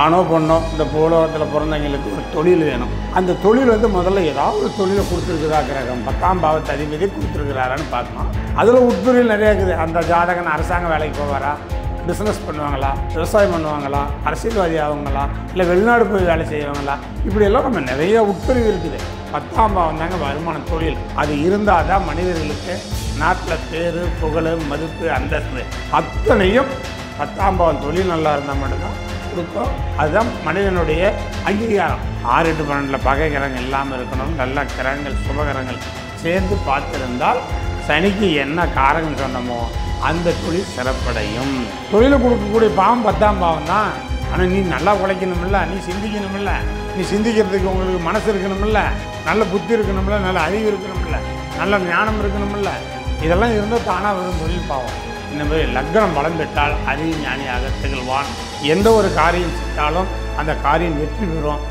ஆணோ பொண்ணோ இந்த பூலோகத்தில் பிறந்தவங்களுக்கு ஒரு தொழில் வேணும். அந்த தொழில் முதல்ல ஏதாவது ஒரு தொழிலை கொடுத்துருக்குதா கிரகம் 10ஆம் பாவத்து அதிபதி கொடுத்துருக்குறாரான்னு பார்க்கணும். அதில் உட்பொருள் நிறையா இருக்குது. அந்த ஜாதகன் அரசாங்க வேலைக்கு போவாரா, பிஸ்னஸ் பண்ணுவாங்களா, விவசாயம் பண்ணுவாங்களா, அரசியல்வாதி ஆகுங்களா, இல்லை வெளிநாடு போய் வேலை செய்வாங்களா, இப்படியெல்லாம் நம்ம நிறைய உட்பிரிவு இருக்குது. 10ஆம் பாவம் தாங்க வருமான தொழில். அது இருந்தால் தான் மனிதர்களுக்கு நாட்டில் பேர், புகழ், மதிப்பு, அந்தஸ்து அத்தனையும் 10ஆம் பாவம் தொழில் நல்லா இருந்தால் மட்டும்தான் கொடுக்கும். அதுதான் மனிதனுடைய அங்கீகாரம். 6, 8, 12 பகை கிரகங்கள் இல்லாமல் இருக்கணும். நல்ல கிரகங்கள், சுபகிரகங்கள் சேர்ந்து பார்த்துருந்தால் சனிக்கு என்ன காரகம் சொன்னமோ அந்த தொழில் சிறப்படையும். தொழிலை கொடுக்கக்கூடிய பாவம் 10ஆம் பாவம் தான். ஆனால் நீ நல்லா உழைக்கணுமில்ல, நீ சிந்திக்கணுமில்ல, நீ சிந்திக்கிறதுக்கு உங்களுக்கு மனசு இருக்கணுமில்ல, நல்ல புத்தி இருக்கணுமில்ல, நல்ல அறிவு இருக்கணுமில்ல, நல்ல ஞானம் இருக்கணுமில்ல, இதெல்லாம் இருந்தால் தானாக வரும் தொழில் பாவம். இந்த மாதிரி லக்னம் பலம் பெற்றால் அறிவு ஞானியாக திகழ்வான். எந்த ஒரு காரியம் செஞ்சாலும் அந்த காரியம் வெற்றி பெறும்.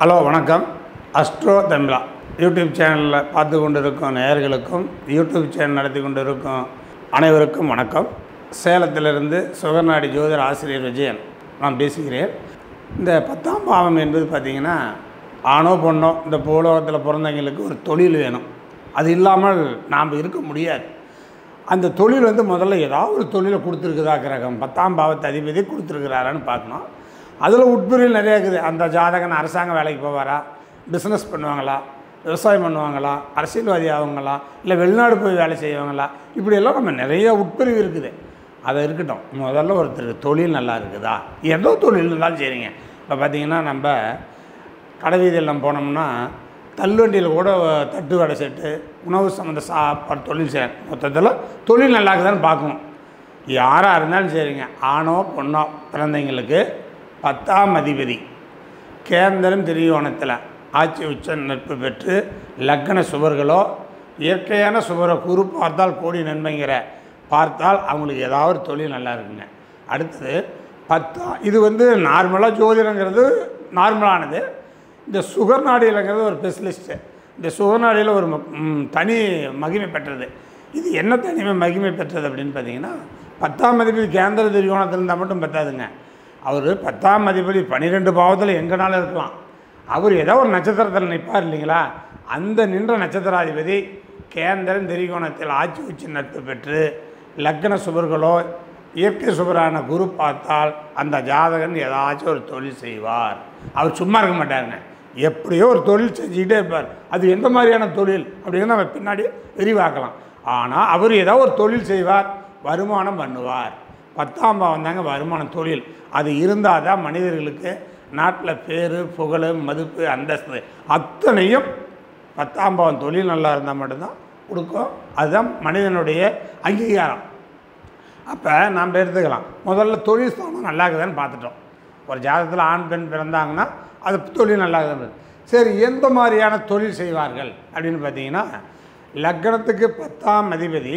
ஹலோ, வணக்கம். அஸ்ட்ரோ தமிழா யூடியூப் சேனலில் பார்த்து கொண்டு இருக்கும் நேயர்களுக்கும், யூடியூப் சேனல் நடத்தி கொண்டு இருக்கும் அனைவருக்கும் வணக்கம். சேலத்திலிருந்து சுகர்நாடி ஜோதிட ஆசிரியர் விஜயன் நான் பேசுகிறேன். இந்த 10ஆம் பாவம் என்பது பார்த்திங்கன்னா, ஆணோ பொண்ணோ இந்த பூலோகத்தில் பிறந்தவங்களுக்கு ஒரு தொழில் வேணும். அது இல்லாமல் நாம் இருக்க முடியாது. அந்த தொழில் முதல்ல ஏதாவது ஒரு தொழிலை கொடுத்துருக்குதா கிரகம் 10ஆம் பாவத்து அதிபதி கொடுத்துருக்குறாரான்னு பார்க்கணும். அதில் உட்பிரிவில் நிறையா இருக்குது. அந்த ஜாதகன் அரசாங்க வேலைக்கு போவாரா, பிஸ்னஸ் பண்ணுவாங்களா, விவசாயம் பண்ணுவாங்களா, அரசியல்வாதி ஆகுங்களா, இல்லை வெளிநாடு போய் வேலை செய்வாங்களா, இப்படியெல்லாம் நம்ம நிறைய உட்பிரிவு இருக்குது. அதை இருக்கட்டும். முதல்ல ஒருத்தருக்கு தொழில் நல்லா இருக்குதா, ஏதோ தொழில் இருந்தாலும் சரிங்க. இப்போ பார்த்திங்கன்னா நம்ம கடைவீதியில் நம்ம போனோம்னா தள்ளுவண்டியில் கூட தட்டு வடை செட்டு, உணவு சம்மந்த சாப்பாடு தொழில் செய்ய, மொத்தத்தில் தொழில் நல்லா இருக்குதான்னு பார்க்கணும். யாராக இருந்தாலும் சரிங்க. ஆணோ பொண்ணோ பிறந்தவங்களுக்கு 10ஆம் அதிபதி கேந்திரம் திரிகோணத்தில் ஆட்சி உச்ச நட்பு பெற்று லக்ன சுவர்களோ இயற்கையான சுவரை குறு பார்த்தால் கோடி நன்மைங்கிற பார்த்தால் அவங்களுக்கு ஏதாவது ஒரு தொழில் நல்லா இருக்குங்க. அடுத்தது 10 இது நார்மலாக ஜோதிடங்கிறது நார்மலானது. இந்த சுகர்நாடியிலங்கிறது ஒரு ஸ்பெஷலிஸ்ட்டு. இந்த சுகர்நாடியில் ஒரு தனி மகிமை பெற்றது. இது என்ன தனிமை மகிமை பெற்றது அப்படின்னு பார்த்தீங்கன்னா, 10ஆம் அதிபதி கேந்திர திரிகோணத்தில் இருந்தால் மட்டும் பத்தாதுங்க. அவர் 10ஆம் அதிபதி 12 பாவத்தில் எங்கேனாலும் இருக்கலாம். அவர் ஏதோ ஒரு நட்சத்திரத்தில் நிற்பார் இல்லைங்களா, அந்த நின்ற நட்சத்திராதிபதி கேந்திரம் திரிகோணத்தில் ஆட்சி உச்சி நட்பு பெற்று லக்ன சுபர்களோ இயற்கை சுபரான குரு பார்த்தால் அந்த ஜாதகன் ஏதாச்சும் ஒரு தொழில் செய்வார். அவர் சும்மா இருக்க மாட்டாருங்க. எப்படியோ ஒரு தொழில் செஞ்சுக்கிட்டே இருப்பார். அது எந்த மாதிரியான தொழில் அப்படிங்கிறத நம்ம பின்னாடி விரிவாக்கலாம். ஆனால் அவர் ஏதோ ஒரு தொழில் செய்வார், வருமானம் பண்ணுவார். 10ஆம் பாவம் தாங்க வருமான தொழில். அது இருந்தால் தான் மனிதர்களுக்கு நாட்டில் பேர், புகழ், மதிப்பு, அந்தஸ்து அத்தனையும் 10ஆம் பாவம் தொழில் நல்லா இருந்தால் மட்டும்தான் கொடுக்கும். அதுதான் மனிதனுடைய அங்கீகாரம். அப்போ நாம் எடுத்துக்கலாம். முதல்ல தொழில் ஸ்தானம் நல்லா இருக்குதான்னு பார்த்துட்டோம். ஒரு ஜாதகத்தில் ஆண் பெண் பிறந்தாங்கன்னா அது தொழில் நல்லா இருக்குது. சரி, எந்த மாதிரியான தொழில் செய்வார்கள் அப்படின்னு பார்த்தீங்கன்னா, லக்னத்துக்கு 10ஆம் அதிபதி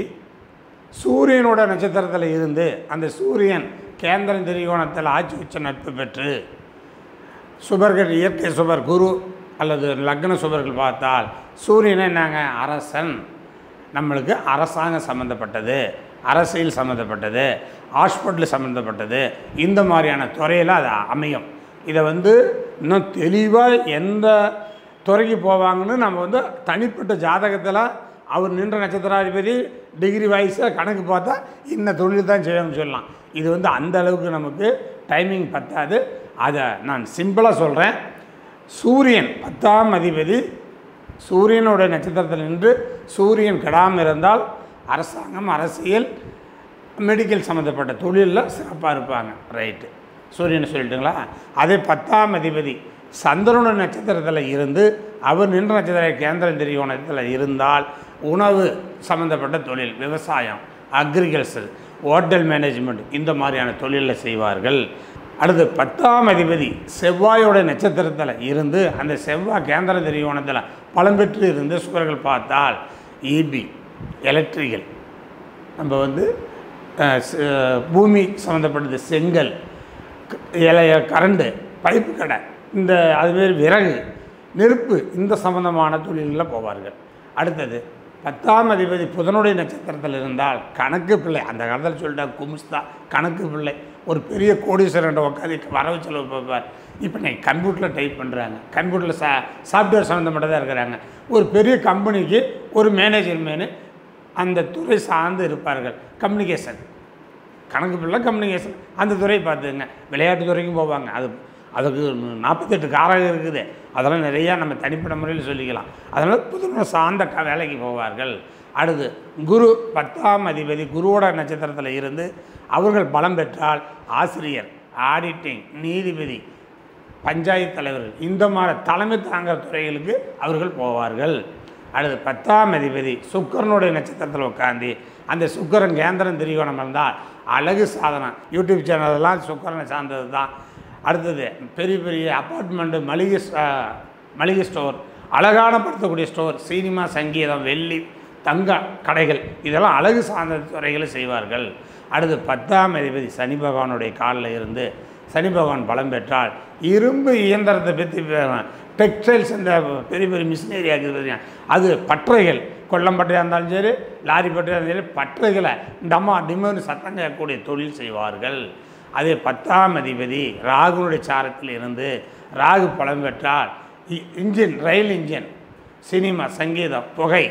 சூரியனோட நட்சத்திரத்தில் இருந்து அந்த சூரியன் கேந்திரம் திரிகோணத்தில் ஆட்சி உச்ச நட்பு பெற்று சுபர்கள் இயற்கை சுபர் குரு அல்லது லக்ன சுபர்கள் பார்த்தால் சூரியனை என்னங்க அரசன், நம்மளுக்கு அரசாங்கம் சம்மந்தப்பட்டது, அரசியல் சம்மந்தப்பட்டது, ஹாஸ்பிட்டல் சம்மந்தப்பட்டது, இந்த மாதிரியான துறையில் அது அமையும். இதை இன்னும் தெளிவாக எந்த துறைக்கு போவாங்கன்னு நம்ம தனிப்பட்ட ஜாதகத்தில் அவர் நின்ற நட்சத்திராதிபதி டிகிரி வைஸாக கணக்கு பார்த்தா இன்ன தொழில் தான் செய்யணும்னு சொல்லலாம். இது அந்த அளவுக்கு நமக்கு டைமிங் பத்தாது. அதை நான் சிம்பிளாக சொல்கிறேன். சூரியன் 10ஆம் அதிபதி சூரியனோட நட்சத்திரத்தில் நின்று சூரியன் கெடாமல் இருந்தால் அரசாங்கம், அரசியல், மெடிக்கல் சம்மந்தப்பட்ட தொழிலில் சிறப்பாக இருப்பாங்க. ரைட்டு, சூரியனை சொல்லிட்டுங்களா. அதே 10ஆம் அதிபதி சந்திரனோட நட்சத்திரத்தில் இருந்து அவர் நின்ற நட்சத்திர கேந்திர திரிகோணத்தில் இருந்தால் உணவு சம்மந்தப்பட்ட தொழில், விவசாயம், அக்ரிகல்ச்சர், ஹோட்டல் மேனேஜ்மெண்ட் இந்த மாதிரியான தொழிலில் செய்வார்கள். அடுத்து 10ஆம் அதிபதி செவ்வாயோட நட்சத்திரத்தில் இருந்து அந்த செவ்வாய் கேந்திர திரிகோணத்தில் பலம் பெற்று இருந்து சுவர்கள் பார்த்தால் இபி, எலக்ட்ரிக்கல், நம்ம பூமி சம்மந்தப்பட்டது, செங்கல், கரண்டு, பைப்பு கடை, இந்த அதுமாரி விறகு, நெருப்பு, இந்த சம்பந்தமான தொழில்களில் போவார்கள். அடுத்தது 10ஆம் அதிபதி புதனுடைய நட்சத்திரத்தில் இருந்தால் கணக்கு பிள்ளை, அந்த காலத்தில் சொல்லிட்டா குமிஸ்தா கணக்கு பிள்ளை, ஒரு பெரிய கோடீஸ்வரன் உட்காந்து வரவு செலவு பார்ப்பார். இப்போ நீங்கள் கம்ப்யூட்டரில் டைப் பண்ணுறாங்க, கம்ப்யூட்டரில் சாஃப்ட்வேர் சம்மந்தப்பட்டதாக இருக்கிறாங்க. ஒரு பெரிய கம்பெனிக்கு ஒரு மேனேஜர் அந்த துறை சார்ந்து இருப்பார்கள். கம்யூனிகேஷன், கணக்கு பிள்ளை கம்யூனிகேஷன், அந்த துறையை பார்த்துங்க. விளையாட்டு துறைக்கும் போவாங்க, அதுக்கு 48 காரகம் இருக்குது. அதெல்லாம் நிறையா நம்ம தனிப்பட்ட முறையில் சொல்லிக்கலாம். அதனால் புதுமை சார்ந்த வேலைக்கு போவார்கள். அடுத்து குரு 10ஆம் அதிபதி குருவோட நட்சத்திரத்தில் இருந்து அவர்கள் பலம் பெற்றால் ஆசிரியர், ஆடிட்டிங், நீதிபதி, பஞ்சாயத்து தலைவர்கள், இந்த மாதிரி தலைமை தாங்கிற துறைகளுக்கு அவர்கள் போவார்கள். அடுத்து 10ஆம் அதிபதி சுக்கரனுடைய நட்சத்திரத்தில் உட்காந்து அந்த சுக்கரன் கேந்திரம் திரிகோணம் இருந்தால் அழகு சாதனம், யூடியூப் சேனலெல்லாம் சுக்கரனை சார்ந்தது தான். அடுத்தது பெரிய பெரிய அப்பார்ட்மெண்ட்டு, மளிகை ஸ்டோர், அழகான படுத்தக்கூடிய ஸ்டோர், சினிமா, சங்கீதம், வெள்ளி, தங்க கடைகள், இதெல்லாம் அழகு சார்ந்த துறைகளை செய்வார்கள். அடுத்து 10ஆம் அதிபதி சனி பகவானுடைய காலில் இருந்து சனி பகவான் பலம் பெற்றால் இரும்பு இயந்திரத்தை பற்றி டெக்ஸ்டைல்ஸ், இந்த பெரிய பெரிய மிஷினரி ஆகுது, அது பட்டறைகள், கொல்லம்பட்டையாக இருந்தாலும் சரி, லாரி பட்டையாக இருந்தாலும் சரி, பட்டறைகளை டிமோன்னு சத்தம் கேட்கக்கூடிய தொழில் செய்வார்கள். அதே 10ஆம் அதிபதி ராகுனுடைய சாரத்தில் இருந்து ராகு பலம் பெற்றால் இன்ஜின், ரயில் இன்ஜின், சினிமா, சங்கீதம், புகை,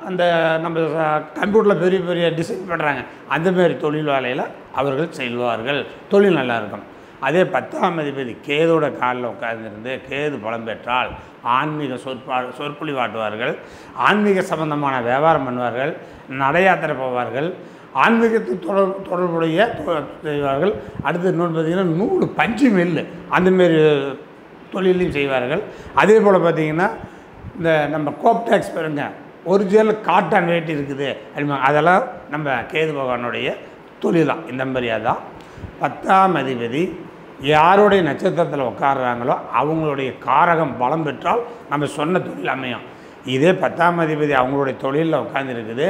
அந்த நம்ம கம்ப்யூட்டரில் பெரிய பெரிய டிசைன் பண்ணுறாங்க, அந்தமாரி தொழில் வேலையில் அவர்கள் செல்வார்கள். தொழில் நல்லாயிருக்கும். அதே 10ஆம் அதிபதி கேதோட காலில் உட்கார்ந்துருந்து கேது பலம் பெற்றால் ஆன்மீக சொற்பொழிவாட்டுவார்கள், ஆன்மீக சம்பந்தமான வியாபாரம் பண்ணுவார்கள், நட யாத்திரை போவார்கள், ஆன்மீகத்துக்கு தொடர்புடைய செய்வார்கள். அடுத்து இன்னொன்று பார்த்திங்கன்னா நூல், பஞ்சு மில்லு, அந்தமாரி தொழிலையும் செய்வார்கள். அதே போல் பார்த்திங்கன்னா இந்த நம்ம கோப்டாக்ஸ் பெருங்க ஒரிஜினல் காட்டன் வேட்டி இருக்குது அப்படிமா, அதெல்லாம் நம்ம கேது பகவானுடைய தொழிலாம். இந்த மாதிரியாக தான் 10ஆம் அதிபதி யாருடைய நட்சத்திரத்தில் உட்காடுறாங்களோ அவங்களுடைய காரகம் பலம் பெற்றால் நம்ம சொன்ன தொழில் அமையும். இதே 10ஆம் அதிபதி அவங்களுடைய தொழிலில் உட்காந்துருக்குது,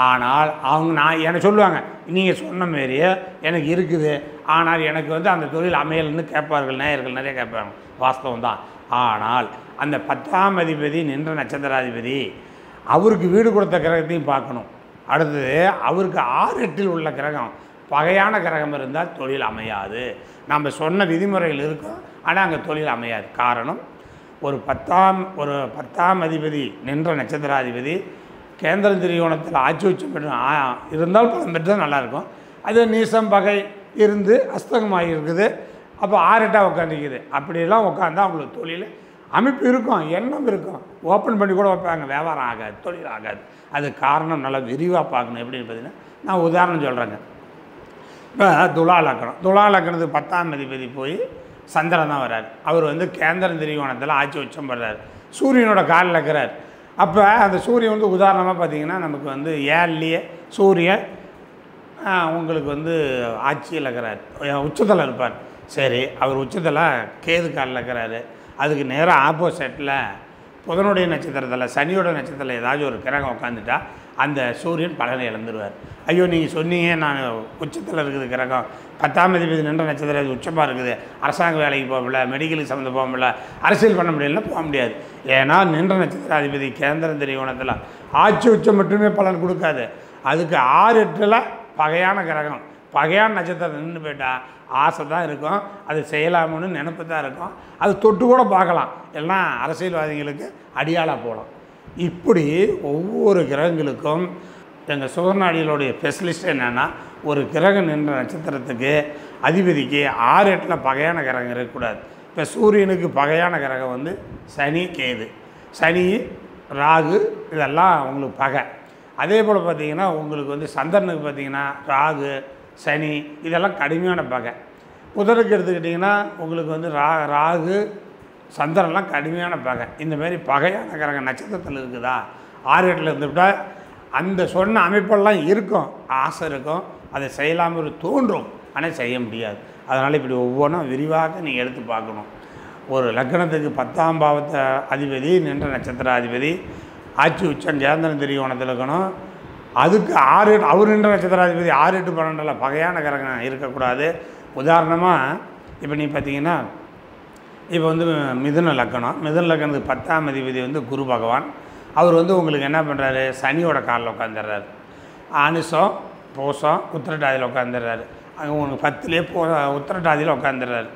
ஆனால் அவங்க எனக்கு சொல்லுவாங்க, நீங்கள் சொன்ன மாரியே எனக்கு இருக்குது, ஆனால் எனக்கு அந்த தொழில் அமையல்னு கேட்பார்கள், நேயர்கள் நிறைய கேட்பாங்க. வாஸ்தவம் தான். ஆனால் அந்த 10ஆம் அதிபதி நின்ற நட்சத்திராதிபதி அவருக்கு வீடு கொடுத்த கிரகத்தையும் பார்க்கணும். அடுத்தது அவருக்கு 6-8 உள்ள கிரகம், பகையான கிரகம் இருந்தால் தொழில் அமையாது. நம்ம சொன்ன விதிமுறைகள் இருக்கும், ஆனால் அங்கே தொழில் அமையாது. காரணம், ஒரு 10ஆம் அதிபதி நின்ற நட்சத்திராதிபதி கேந்திர திரிகோணத்தில் ஆட்சி உச்சம் பெற்று இருந்தால் பலம் பெற்றால் நல்லாயிருக்கும். அது நீசம் பகை இருந்து அஸ்தகமாக இருக்குது, அப்போ 6-8 உட்காந்துக்குது. அப்படிலாம் உட்காந்தா அவங்களுக்கு தொழில் அமைப்பு இருக்கும், எண்ணம் இருக்கும், ஓப்பன் பண்ணி கூட வைப்பாங்க, வியாபாரம் ஆகாது, தொழில் ஆகாது. அது காரணம் நல்லா விரிவாக பார்க்கணும். எப்படின்னு பார்த்தீங்கன்னா நான் உதாரணம் சொல்கிறேங்க. இப்போ துலா லக்கணத்துக்கு 10ஆம் அதிபதி போய் சந்திரன் தான் வர்றார். அவர் கேந்திர திரிகோணத்தில் ஆட்சி உச்சம் பெறார், சூரியனோட காலில் இருக்கிறார். அப்போ அந்த சூரியன் உதாரணமாக பார்த்திங்கன்னா நமக்கு ஏழ்லேயே சூரியன் உங்களுக்கு ஆட்சியில் இருக்கிறார், உச்சத்தில் இருப்பார். சரி, அவர் உச்சத்தில் கேது காலில் இருக்கிறாரு. அதுக்கு நேராக ஆப்போசிட்டில் புதனுடைய நட்சத்திரத்தில் சனியோட நட்சத்திரத்தில் ஏதாச்சும் ஒரு கிரகம் உட்காந்துட்டா அந்த சூரியன் பலனை இழந்துருவார். ஐயோ நீங்கள் சொன்னீங்க நான் உச்சத்தில் இருக்குது கிரகம், 10ஆம் அதிபதி நின்ற நட்சத்திரம் உச்சமாக இருக்குது, அரசாங்க வேலைக்கு போக முடியல, மெடிக்கலுக்கு சம்மந்தம் போக முடியல, அரசியல் பண்ண முடியலன்னா போக முடியாது. ஏன்னா நின்ற நட்சத்திராதிபதி கேந்திர திரிகோணத்தில் ஆட்சி உச்சம் மட்டுமே பலன் கொடுக்காது, அதுக்கு 6-8 பகையான கிரகம், பகையான நட்சத்திரம் நின்று போயிட்டால் ஆசை தான் இருக்கும், அது செய்யலாமுன்னு நினப்பு தான் இருக்கும், அது தொட்டு கூட பார்க்கலாம், எல்லாம் அரசியல்வாதிகளுக்கு அடியாளாக போகலாம். இப்படி ஒவ்வொரு கிரகங்களுக்கும் எங்கள் சுகர்நாடிகளுடைய ஸ்பெஷலிஸ்ட் என்னென்னா, ஒரு கிரகம் நின்ற நட்சத்திரத்துக்கு அதிபதிக்கு 6-8 பகையான கிரகம் இருக்கக்கூடாது. இப்போ சூரியனுக்கு பகையான கிரகம் சனி, கேது, சனி, ராகு, இதெல்லாம் உங்களுக்கு பகை. அதே போல் பார்த்திங்கன்னா உங்களுக்கு சந்திரனுக்கு பார்த்திங்கன்னா ராகு, சனி, இதெல்லாம் கடுமையான பகை. புதனுக்கு எடுத்துக்கிட்டிங்கன்னா உங்களுக்கு ராகு, சந்திரன்லாம் கடுமையான பகை. இந்தமாரி பகையான கிரக நட்சத்திரத்தில் இருக்குதா 6-8 இருந்துவிட்டால் அந்த சொன்ன அமைப்பெல்லாம் இருக்கும், ஆசை இருக்கும், அதை செய்யலாமல் தோன்றும், ஆனால் செய்ய முடியாது. அதனால் இப்படி ஒவ்வொன்றும் விரிவாக நீங்கள் எடுத்து பார்க்கணும். ஒரு லக்னத்துக்கு 10ஆம் பாவத்தை அதிபதி நின்ற நட்சத்திராதிபதி ஆட்சி உச்சம் கேந்திர திரிகோணத்தில் இருக்கணும். அதுக்கு 6-8 அவர் நின்ற நட்சத்திராதிபதி 6-8 12 பகையான கிரகம் இருக்கக்கூடாது. உதாரணமாக இப்போ நீ பார்த்தீங்கன்னா இப்போ மிதுன லக்கணத்துக்கு 10ஆம் அதிபதி குரு பகவான், அவர் வந்து உங்களுக்கு என்ன பண்ணுறாரு, சனியோட காலில் உட்காந்துடுறாரு. அனுஷம் பூசம் உத்திரட்டாதியில் உட்காந்துடுறாரு. அங்கே உங்களுக்கு 10லேயே உத்திரட்டாதியில் உட்காந்துடுறாரு.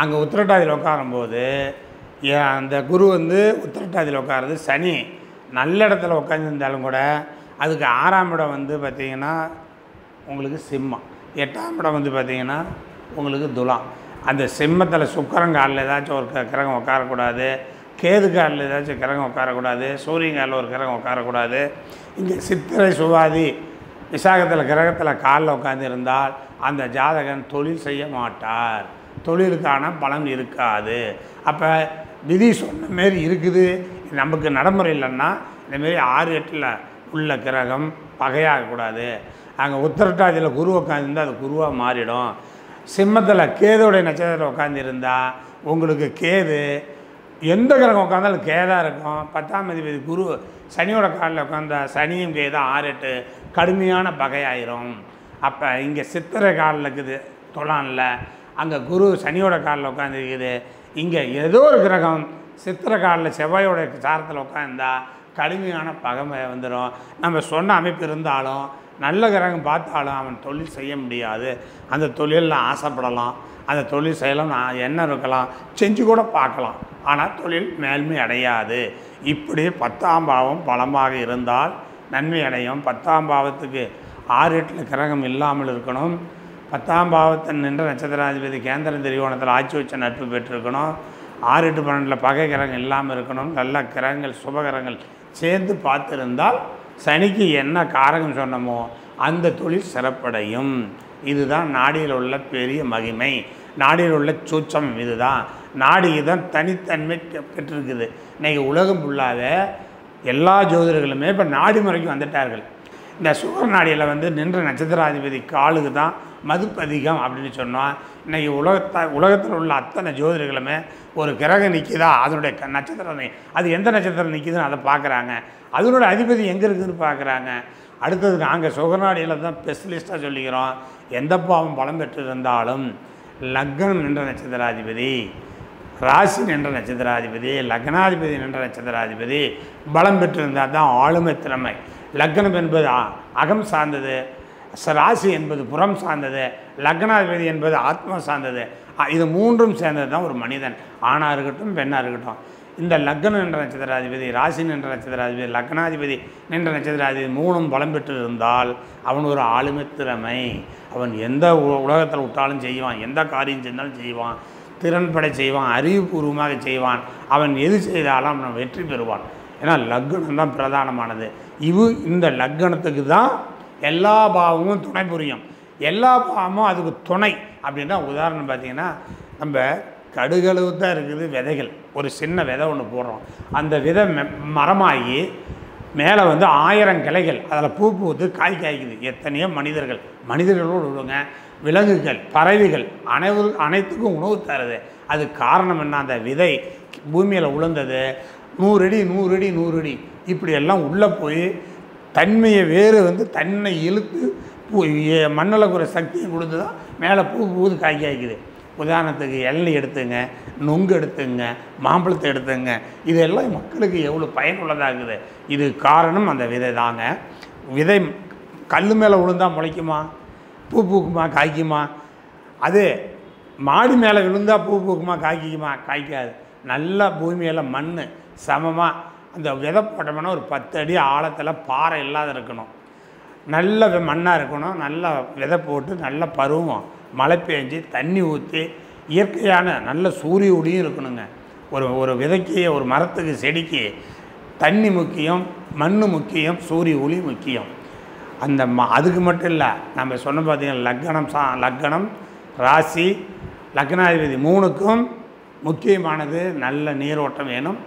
அங்கே உத்திரட்டாதியில் உட்காரும்போது அந்த குரு வந்து உத்திரட்டாதியில் உட்காருது. சனி நல்ல இடத்துல உட்காந்துருந்தாலும் கூட அதுக்கு 6ஆம் இடம் வந்து பார்த்திங்கன்னா உங்களுக்கு சிம்மம், 8ஆம் இடம் வந்து பார்த்திங்கன்னா உங்களுக்கு துலாம். அந்த சிம்மத்தில் சுக்கிரன் காலில் ஏதாச்சும் ஒரு கிரகம் உட்காரக்கூடாது, கேது காலில் ஏதாச்சும் கிரகம் உட்காரக்கூடாது, சூரியன் காலில் ஒரு கிரகம் உட்காரக்கூடாது. இங்கே சித்திரை சுவாதி விசாகத்தில் கிரகத்தில் காலில் உட்காந்து இருந்தால் அந்த ஜாதகன் தொழில் செய்ய மாட்டார், தொழிலுக்கான பலன் இருக்காது. அப்போ விதி சொன்ன மாரி இருக்குது, நமக்கு நடைமுறை இல்லைன்னா இந்தமாரி 6, 8ல் உள்ள கிரகம் பகையாகக்கூடாது. அங்கே உத்திரட்டாதியில் குரு உட்காந்துருந்தால் அது குருவாக மாறிடும். சிம்மத்தில் கேதுடைய நட்சத்திரத்தில் உட்காந்துருந்தால் உங்களுக்கு கேது எந்த கிரகம் உட்காந்தாலும் கேதாக இருக்கும். 10ஆம் அதிபதி குரு சனியோட காலில் உட்காந்தா சனியும் கேது 6, 8 கடுமையான பகையாயிரும். அப்போ இங்கே சித்திரை காலில் இருக்குது துலானில், அங்கே குரு சனியோட காலில் உட்காந்துருக்குது. இங்கே ஏதோ ஒரு கிரகம் சித்திரை காலில் செவ்வாயோட சாரத்தில் உட்காந்தா கடுமையான பகமை வந்துடும். நம்ம சொன்ன அமைப்பு இருந்தாலும் நல்ல கிரகம் பார்த்தாலும் அவன் தொழில் செய்ய முடியாது. அந்த தொழிலில் ஆசைப்படலாம், அந்த தொழில் செய்யலாம், என்ன இருக்கலாம், செஞ்சு கூட பார்க்கலாம், ஆனால் தொழில் மேன்மை அடையாது. இப்படி 10ஆம் பாவம் பலமாக இருந்தால் நன்மை அடையும். 10ஆம் பாவத்துக்கு 6, 8ல் கிரகம் இல்லாமல் இருக்கணும். 10ஆம் பாவத்தில் நின்ற நட்சத்திராதிபதி கேந்திர திரிகோணத்தில் ஆட்சி வச்ச நட்பு பெற்றிருக்கணும். 6, 8, 12 பகை கிரகம் இல்லாமல் இருக்கணும். நல்ல கிரகங்கள் சுபகிரகங்கள் சேர்ந்து பார்த்துருந்தால் சனிக்கு என்ன காரகம் சொன்னமோ அந்த தொழில் சிறப்படையும். இதுதான் நாடியில் உள்ள பெரிய மகிமை, நாடியில் உள்ள சூட்சம். இதுதான் நாடி தான் தனித்தன்மை பெற்றிருக்குது. இன்றைக்கி உலகம் ஃபுல்லாகவே எல்லா ஜோதிடர்களுமே இப்போ நாடி முறைக்கு வந்துட்டார்கள். இந்த சுகர நாடியில் வந்து நின்ற நட்சத்திராதிபதி காலுக்கு தான் மதிப்பு அதிகம் அப்படின்னு சொன்னால், இன்றைக்கி உலகத்தில் உள்ள அத்தனை ஜோதிடர்களுமே ஒரு கிரகம் நிற்கிதா அதனுடைய நட்சத்திரம் அது எந்த நட்சத்திரம் நிற்கிதுன்னு அதை பார்க்குறாங்க, அதனுடைய அதிபதி எங்கே இருக்குதுன்னு பார்க்குறாங்க. அடுத்தது நாங்கள் சுகநாடியில் தான் ஸ்பெஷலிஸ்ட்டாக சொல்லிக்கிறோம். எந்த பாவம் பலம் பெற்று இருந்தாலும் லக்னம் நின்ற நட்சத்திராதிபதி, ராசி நின்ற நட்சத்திராதிபதி, லக்னாதிபதி நின்ற நட்சத்திராதிபதி பலம் பெற்றிருந்தால் தான் ஆளுமை திறமை. லக்னம் என்பது அகம் சார்ந்தது, ராசி என்பது புறம் சார்ந்தது, லக்னாதிபதி என்பது ஆத்மா சார்ந்தது. இது மூன்றும் சேர்ந்தது தான் ஒரு மனிதன், ஆணாக இருக்கட்டும் பெண்ணாக இருக்கட்டும். இந்த லக்னம் என்ற நட்சத்திராதிபதி, ராசி நின்ற நட்சத்திராதிபதி, லக்னாதிபதி நின்ற நட்சத்திராதிபதி மூணும் பலம் பெற்று இருந்தால் அவன் ஒரு ஆளுமை திறமை. அவன் எந்த உலகத்தில் விட்டாலும் செய்வான், எந்த காரியம் செஞ்சாலும் செய்வான், திறன்படை செய்வான், அறிவுபூர்வமாக செய்வான். அவன் எது செய்தாலும் அவன் வெற்றி பெறுவான். ஏன்னா லக்னம் தான் பிரதானமானது. இந்த லக்னத்துக்கு தான் எல்லா பாவமும் துணை புரியும். எல்லா பாவமும் அதுக்கு துணை. அப்படின்னா உதாரணம் பார்த்திங்கன்னா, நம்ம கடுகளவு தான் இருக்குது விதைகள், ஒரு சின்ன விதை ஒன்று போடுறோம், அந்த விதை மரமாகி மேலே வந்து 1000 கிளைகள், அதில் பூ பூத்து காய் காய்க்குது. எத்தனையோ மனிதர்களோடு விடுங்க, விலங்குகள், பறவைகள், அனைத்துக்கும் உணவு தருது. அது காரணம் என்ன? அந்த விதை பூமியில் உளுந்தது 100 அடி 100 அடி 100 அடி இப்படியெல்லாம் உள்ளே போய் தன்மையை வேறு வந்து தன்னை இழுத்து மண்ணில் ஒரு சக்தியை கொடுத்து தான் மேலே பூ பூது காய் காய்க்குது. உதாரணத்துக்கு எள்ளி எடுத்துங்க, நொங்கு எடுத்துங்க, மாம்பழத்தை எடுத்துங்க, இதெல்லாம் மக்களுக்கு எவ்வளோ பயனுள்ளதாகுது. இது காரணம் அந்த விதை தாங்க. விதை கல் மேலே விழுந்தால் முளைக்குமா, பூ பூக்குமா, காய்க்குமா? அது மாடி மேலே விழுந்தால் பூ பூக்குமா, காய்க்குமா? காய்க்காது. நல்ல பூமியில் மண் சமமாக அந்த விதை போட்டோம்னா ஒரு 10 அடி ஆழத்தில் பாறை இல்லாத இருக்கணும், நல்ல மண்ணாக இருக்கணும். நல்லா விதை போட்டு நல்ல பருவம், மழை பெஞ்சு தண்ணி ஊற்றி இயற்கையான நல்ல சூரிய ஒளியும் இருக்கணுங்க. ஒரு விதைக்கு, ஒரு மரத்துக்கு, செடிக்கு தண்ணி முக்கியம், மண் முக்கியம், சூரிய ஒளி முக்கியம். அந்த அதுக்கு மட்டும் இல்லை, நம்ம சொன்ன பார்த்தீங்கன்னா லக்னம் ராசி லக்னாதிபதி மூணுக்கும் முக்கியமானது நல்ல நீரோட்டம் வேணும்,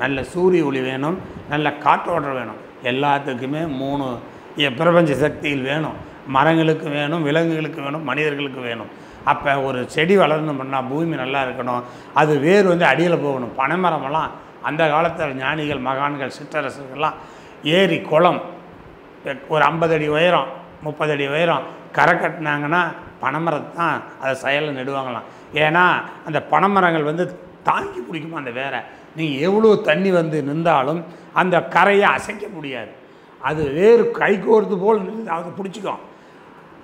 நல்ல சூரிய ஒளி வேணும், நல்ல காற்றோட்டம் வேணும். எல்லாத்துக்குமே 3 பிரபஞ்ச சக்திகள் வேணும். மரங்களுக்கு வேணும், விலங்குகளுக்கு வேணும், மனிதர்களுக்கு வேணும். அப்போ ஒரு செடி வளரணும்னா பூமி நல்லா இருக்கணும், அது வேர் வந்து அடியில் போகணும். பனைமரமெல்லாம் அந்த காலத்தில் ஞானிகள், மகான்கள், சிற்றரசர்கள்லாம் ஏரி குளம் ஒரு 50 அடி உயரம் 30 அடி உயரம் கரை கட்டினாங்கன்னா பனைமரத்தை தான் அதை செயலில் நெடுவாங்களாம். ஏன்னா அந்த பனைமரங்கள் வந்து தாங்கி பிடிக்குமா அந்த வேரை. நீங்கள் எவ்வளோ தண்ணி வந்து நின்றாலும் அந்த கரையை அசைக்க முடியாது. அது வேறு கைகோர்த்து போல் அதை பிடிச்சிக்கும்.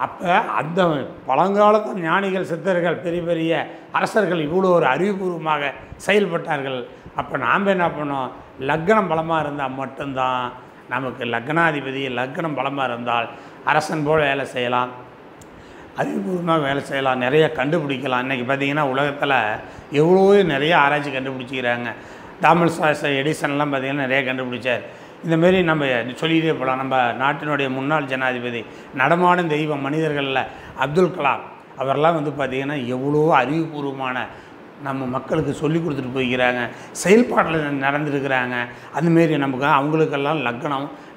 அப்போ அந்த பழங்காலத்து ஞானிகள், சித்தர்கள், பெரிய பெரிய அரசர்கள் இவ்வளோ ஒரு அறிவுபூர்வமாக செயல்பட்டார்கள். அப்போ நாம் என்ன பண்ணோம்? லக்னம் பலமாக இருந்தால் மட்டும்தான் நமக்கு லக்னாதிபதி லக்னம் பலமாக இருந்தால் அரசன் போல் வேலை செய்யலாம், அறிவுபூர்வமாக வேலை செய்யலாம், நிறைய கண்டுபிடிக்கலாம். இன்றைக்கி பார்த்திங்கன்னா உலகத்தில் எவ்வளோ நிறைய ஆராய்ச்சி கண்டுபிடிச்சிக்கிறாங்க. தாமஸ் எடிசன்லாம் பார்த்திங்கன்னா நிறைய கண்டுபிடிச்சார். இந்தமாரி நம்ம சொல்லிகிட்டே போகலாம். நம்ம நாட்டினுடைய முன்னாள் ஜனாதிபதி, நடமாடும் தெய்வம் மனிதர்களில் அப்துல் கலாம் அவரெல்லாம் வந்து பார்த்திங்கன்னா எவ்வளோ அறிவுபூர்வமான நம்ம மக்களுக்கு சொல்லி கொடுத்துட்டு போய்க்கிறாங்க, செயல்பாட்டில் நடந்துருக்கிறாங்க. அதுமாரி நமக்கு அவங்களுக்கெல்லாம்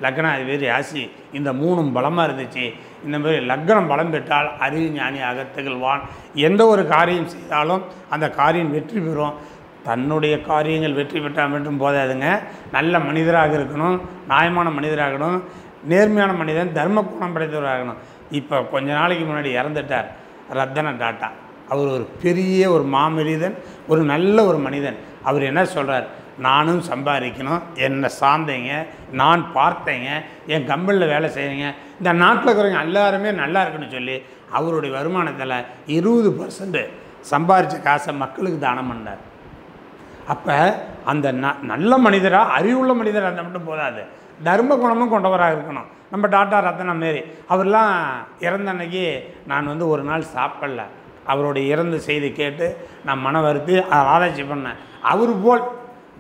லக்னாதிபதி ராசி இந்த 3 பலமாக இருந்துச்சு. இந்தமாரி லக்னம் பலம் பெற்றால் அறிவு ஞானியாக திகழ்வான். எந்த ஒரு காரியம் செய்தாலும் அந்த காரியம் வெற்றி பெறும். தன்னுடைய காரியங்கள் வெற்றி பெற்றால் மட்டும் போதாதுங்க, நல்ல மனிதராக இருக்கணும், நியாயமான மனிதராகணும், நேர்மையான மனிதன், தர்ம குணம் படைத்தவராகணும். இப்போ கொஞ்ச நாளைக்கு முன்னாடி இறந்துட்டார் ரத்தன டாட்டா. அவர் ஒரு பெரிய ஒரு மாமனிதன், ஒரு நல்ல ஒரு மனிதன். அவர் என்ன சொல்கிறார்? நானும் சம்பாதிக்கணும், என்னை சார்ந்தேங்க, நான் பார்த்தேங்க, என் கம்பெனியில் வேலை செய்கிறீங்க, இந்த நாட்டில் இருக்கிறவங்க எல்லாருமே நல்லா இருக்குன்னு சொல்லி அவருடைய வருமானத்தில் 20% சம்பாதிச்ச காசை மக்களுக்கு தானம் பண்ணார். அப்போ அந்த நல்ல மனிதராக, அறிவுள்ள மனிதராக இருந்தால் மட்டும் போதாது, தர்ம குணமும் கொண்டவராக இருக்கணும். நம்ம டாட்டா ரத்னம் மாரி அவர்லாம் இறந்த அன்னைக்கு நான் வந்து ஒரு நாள் சாப்பிடல. அவருடைய இறந்த செய்தி கேட்டு நான் மன வருத்தி ஆராய்ச்சி பண்ணேன். அவர் போல்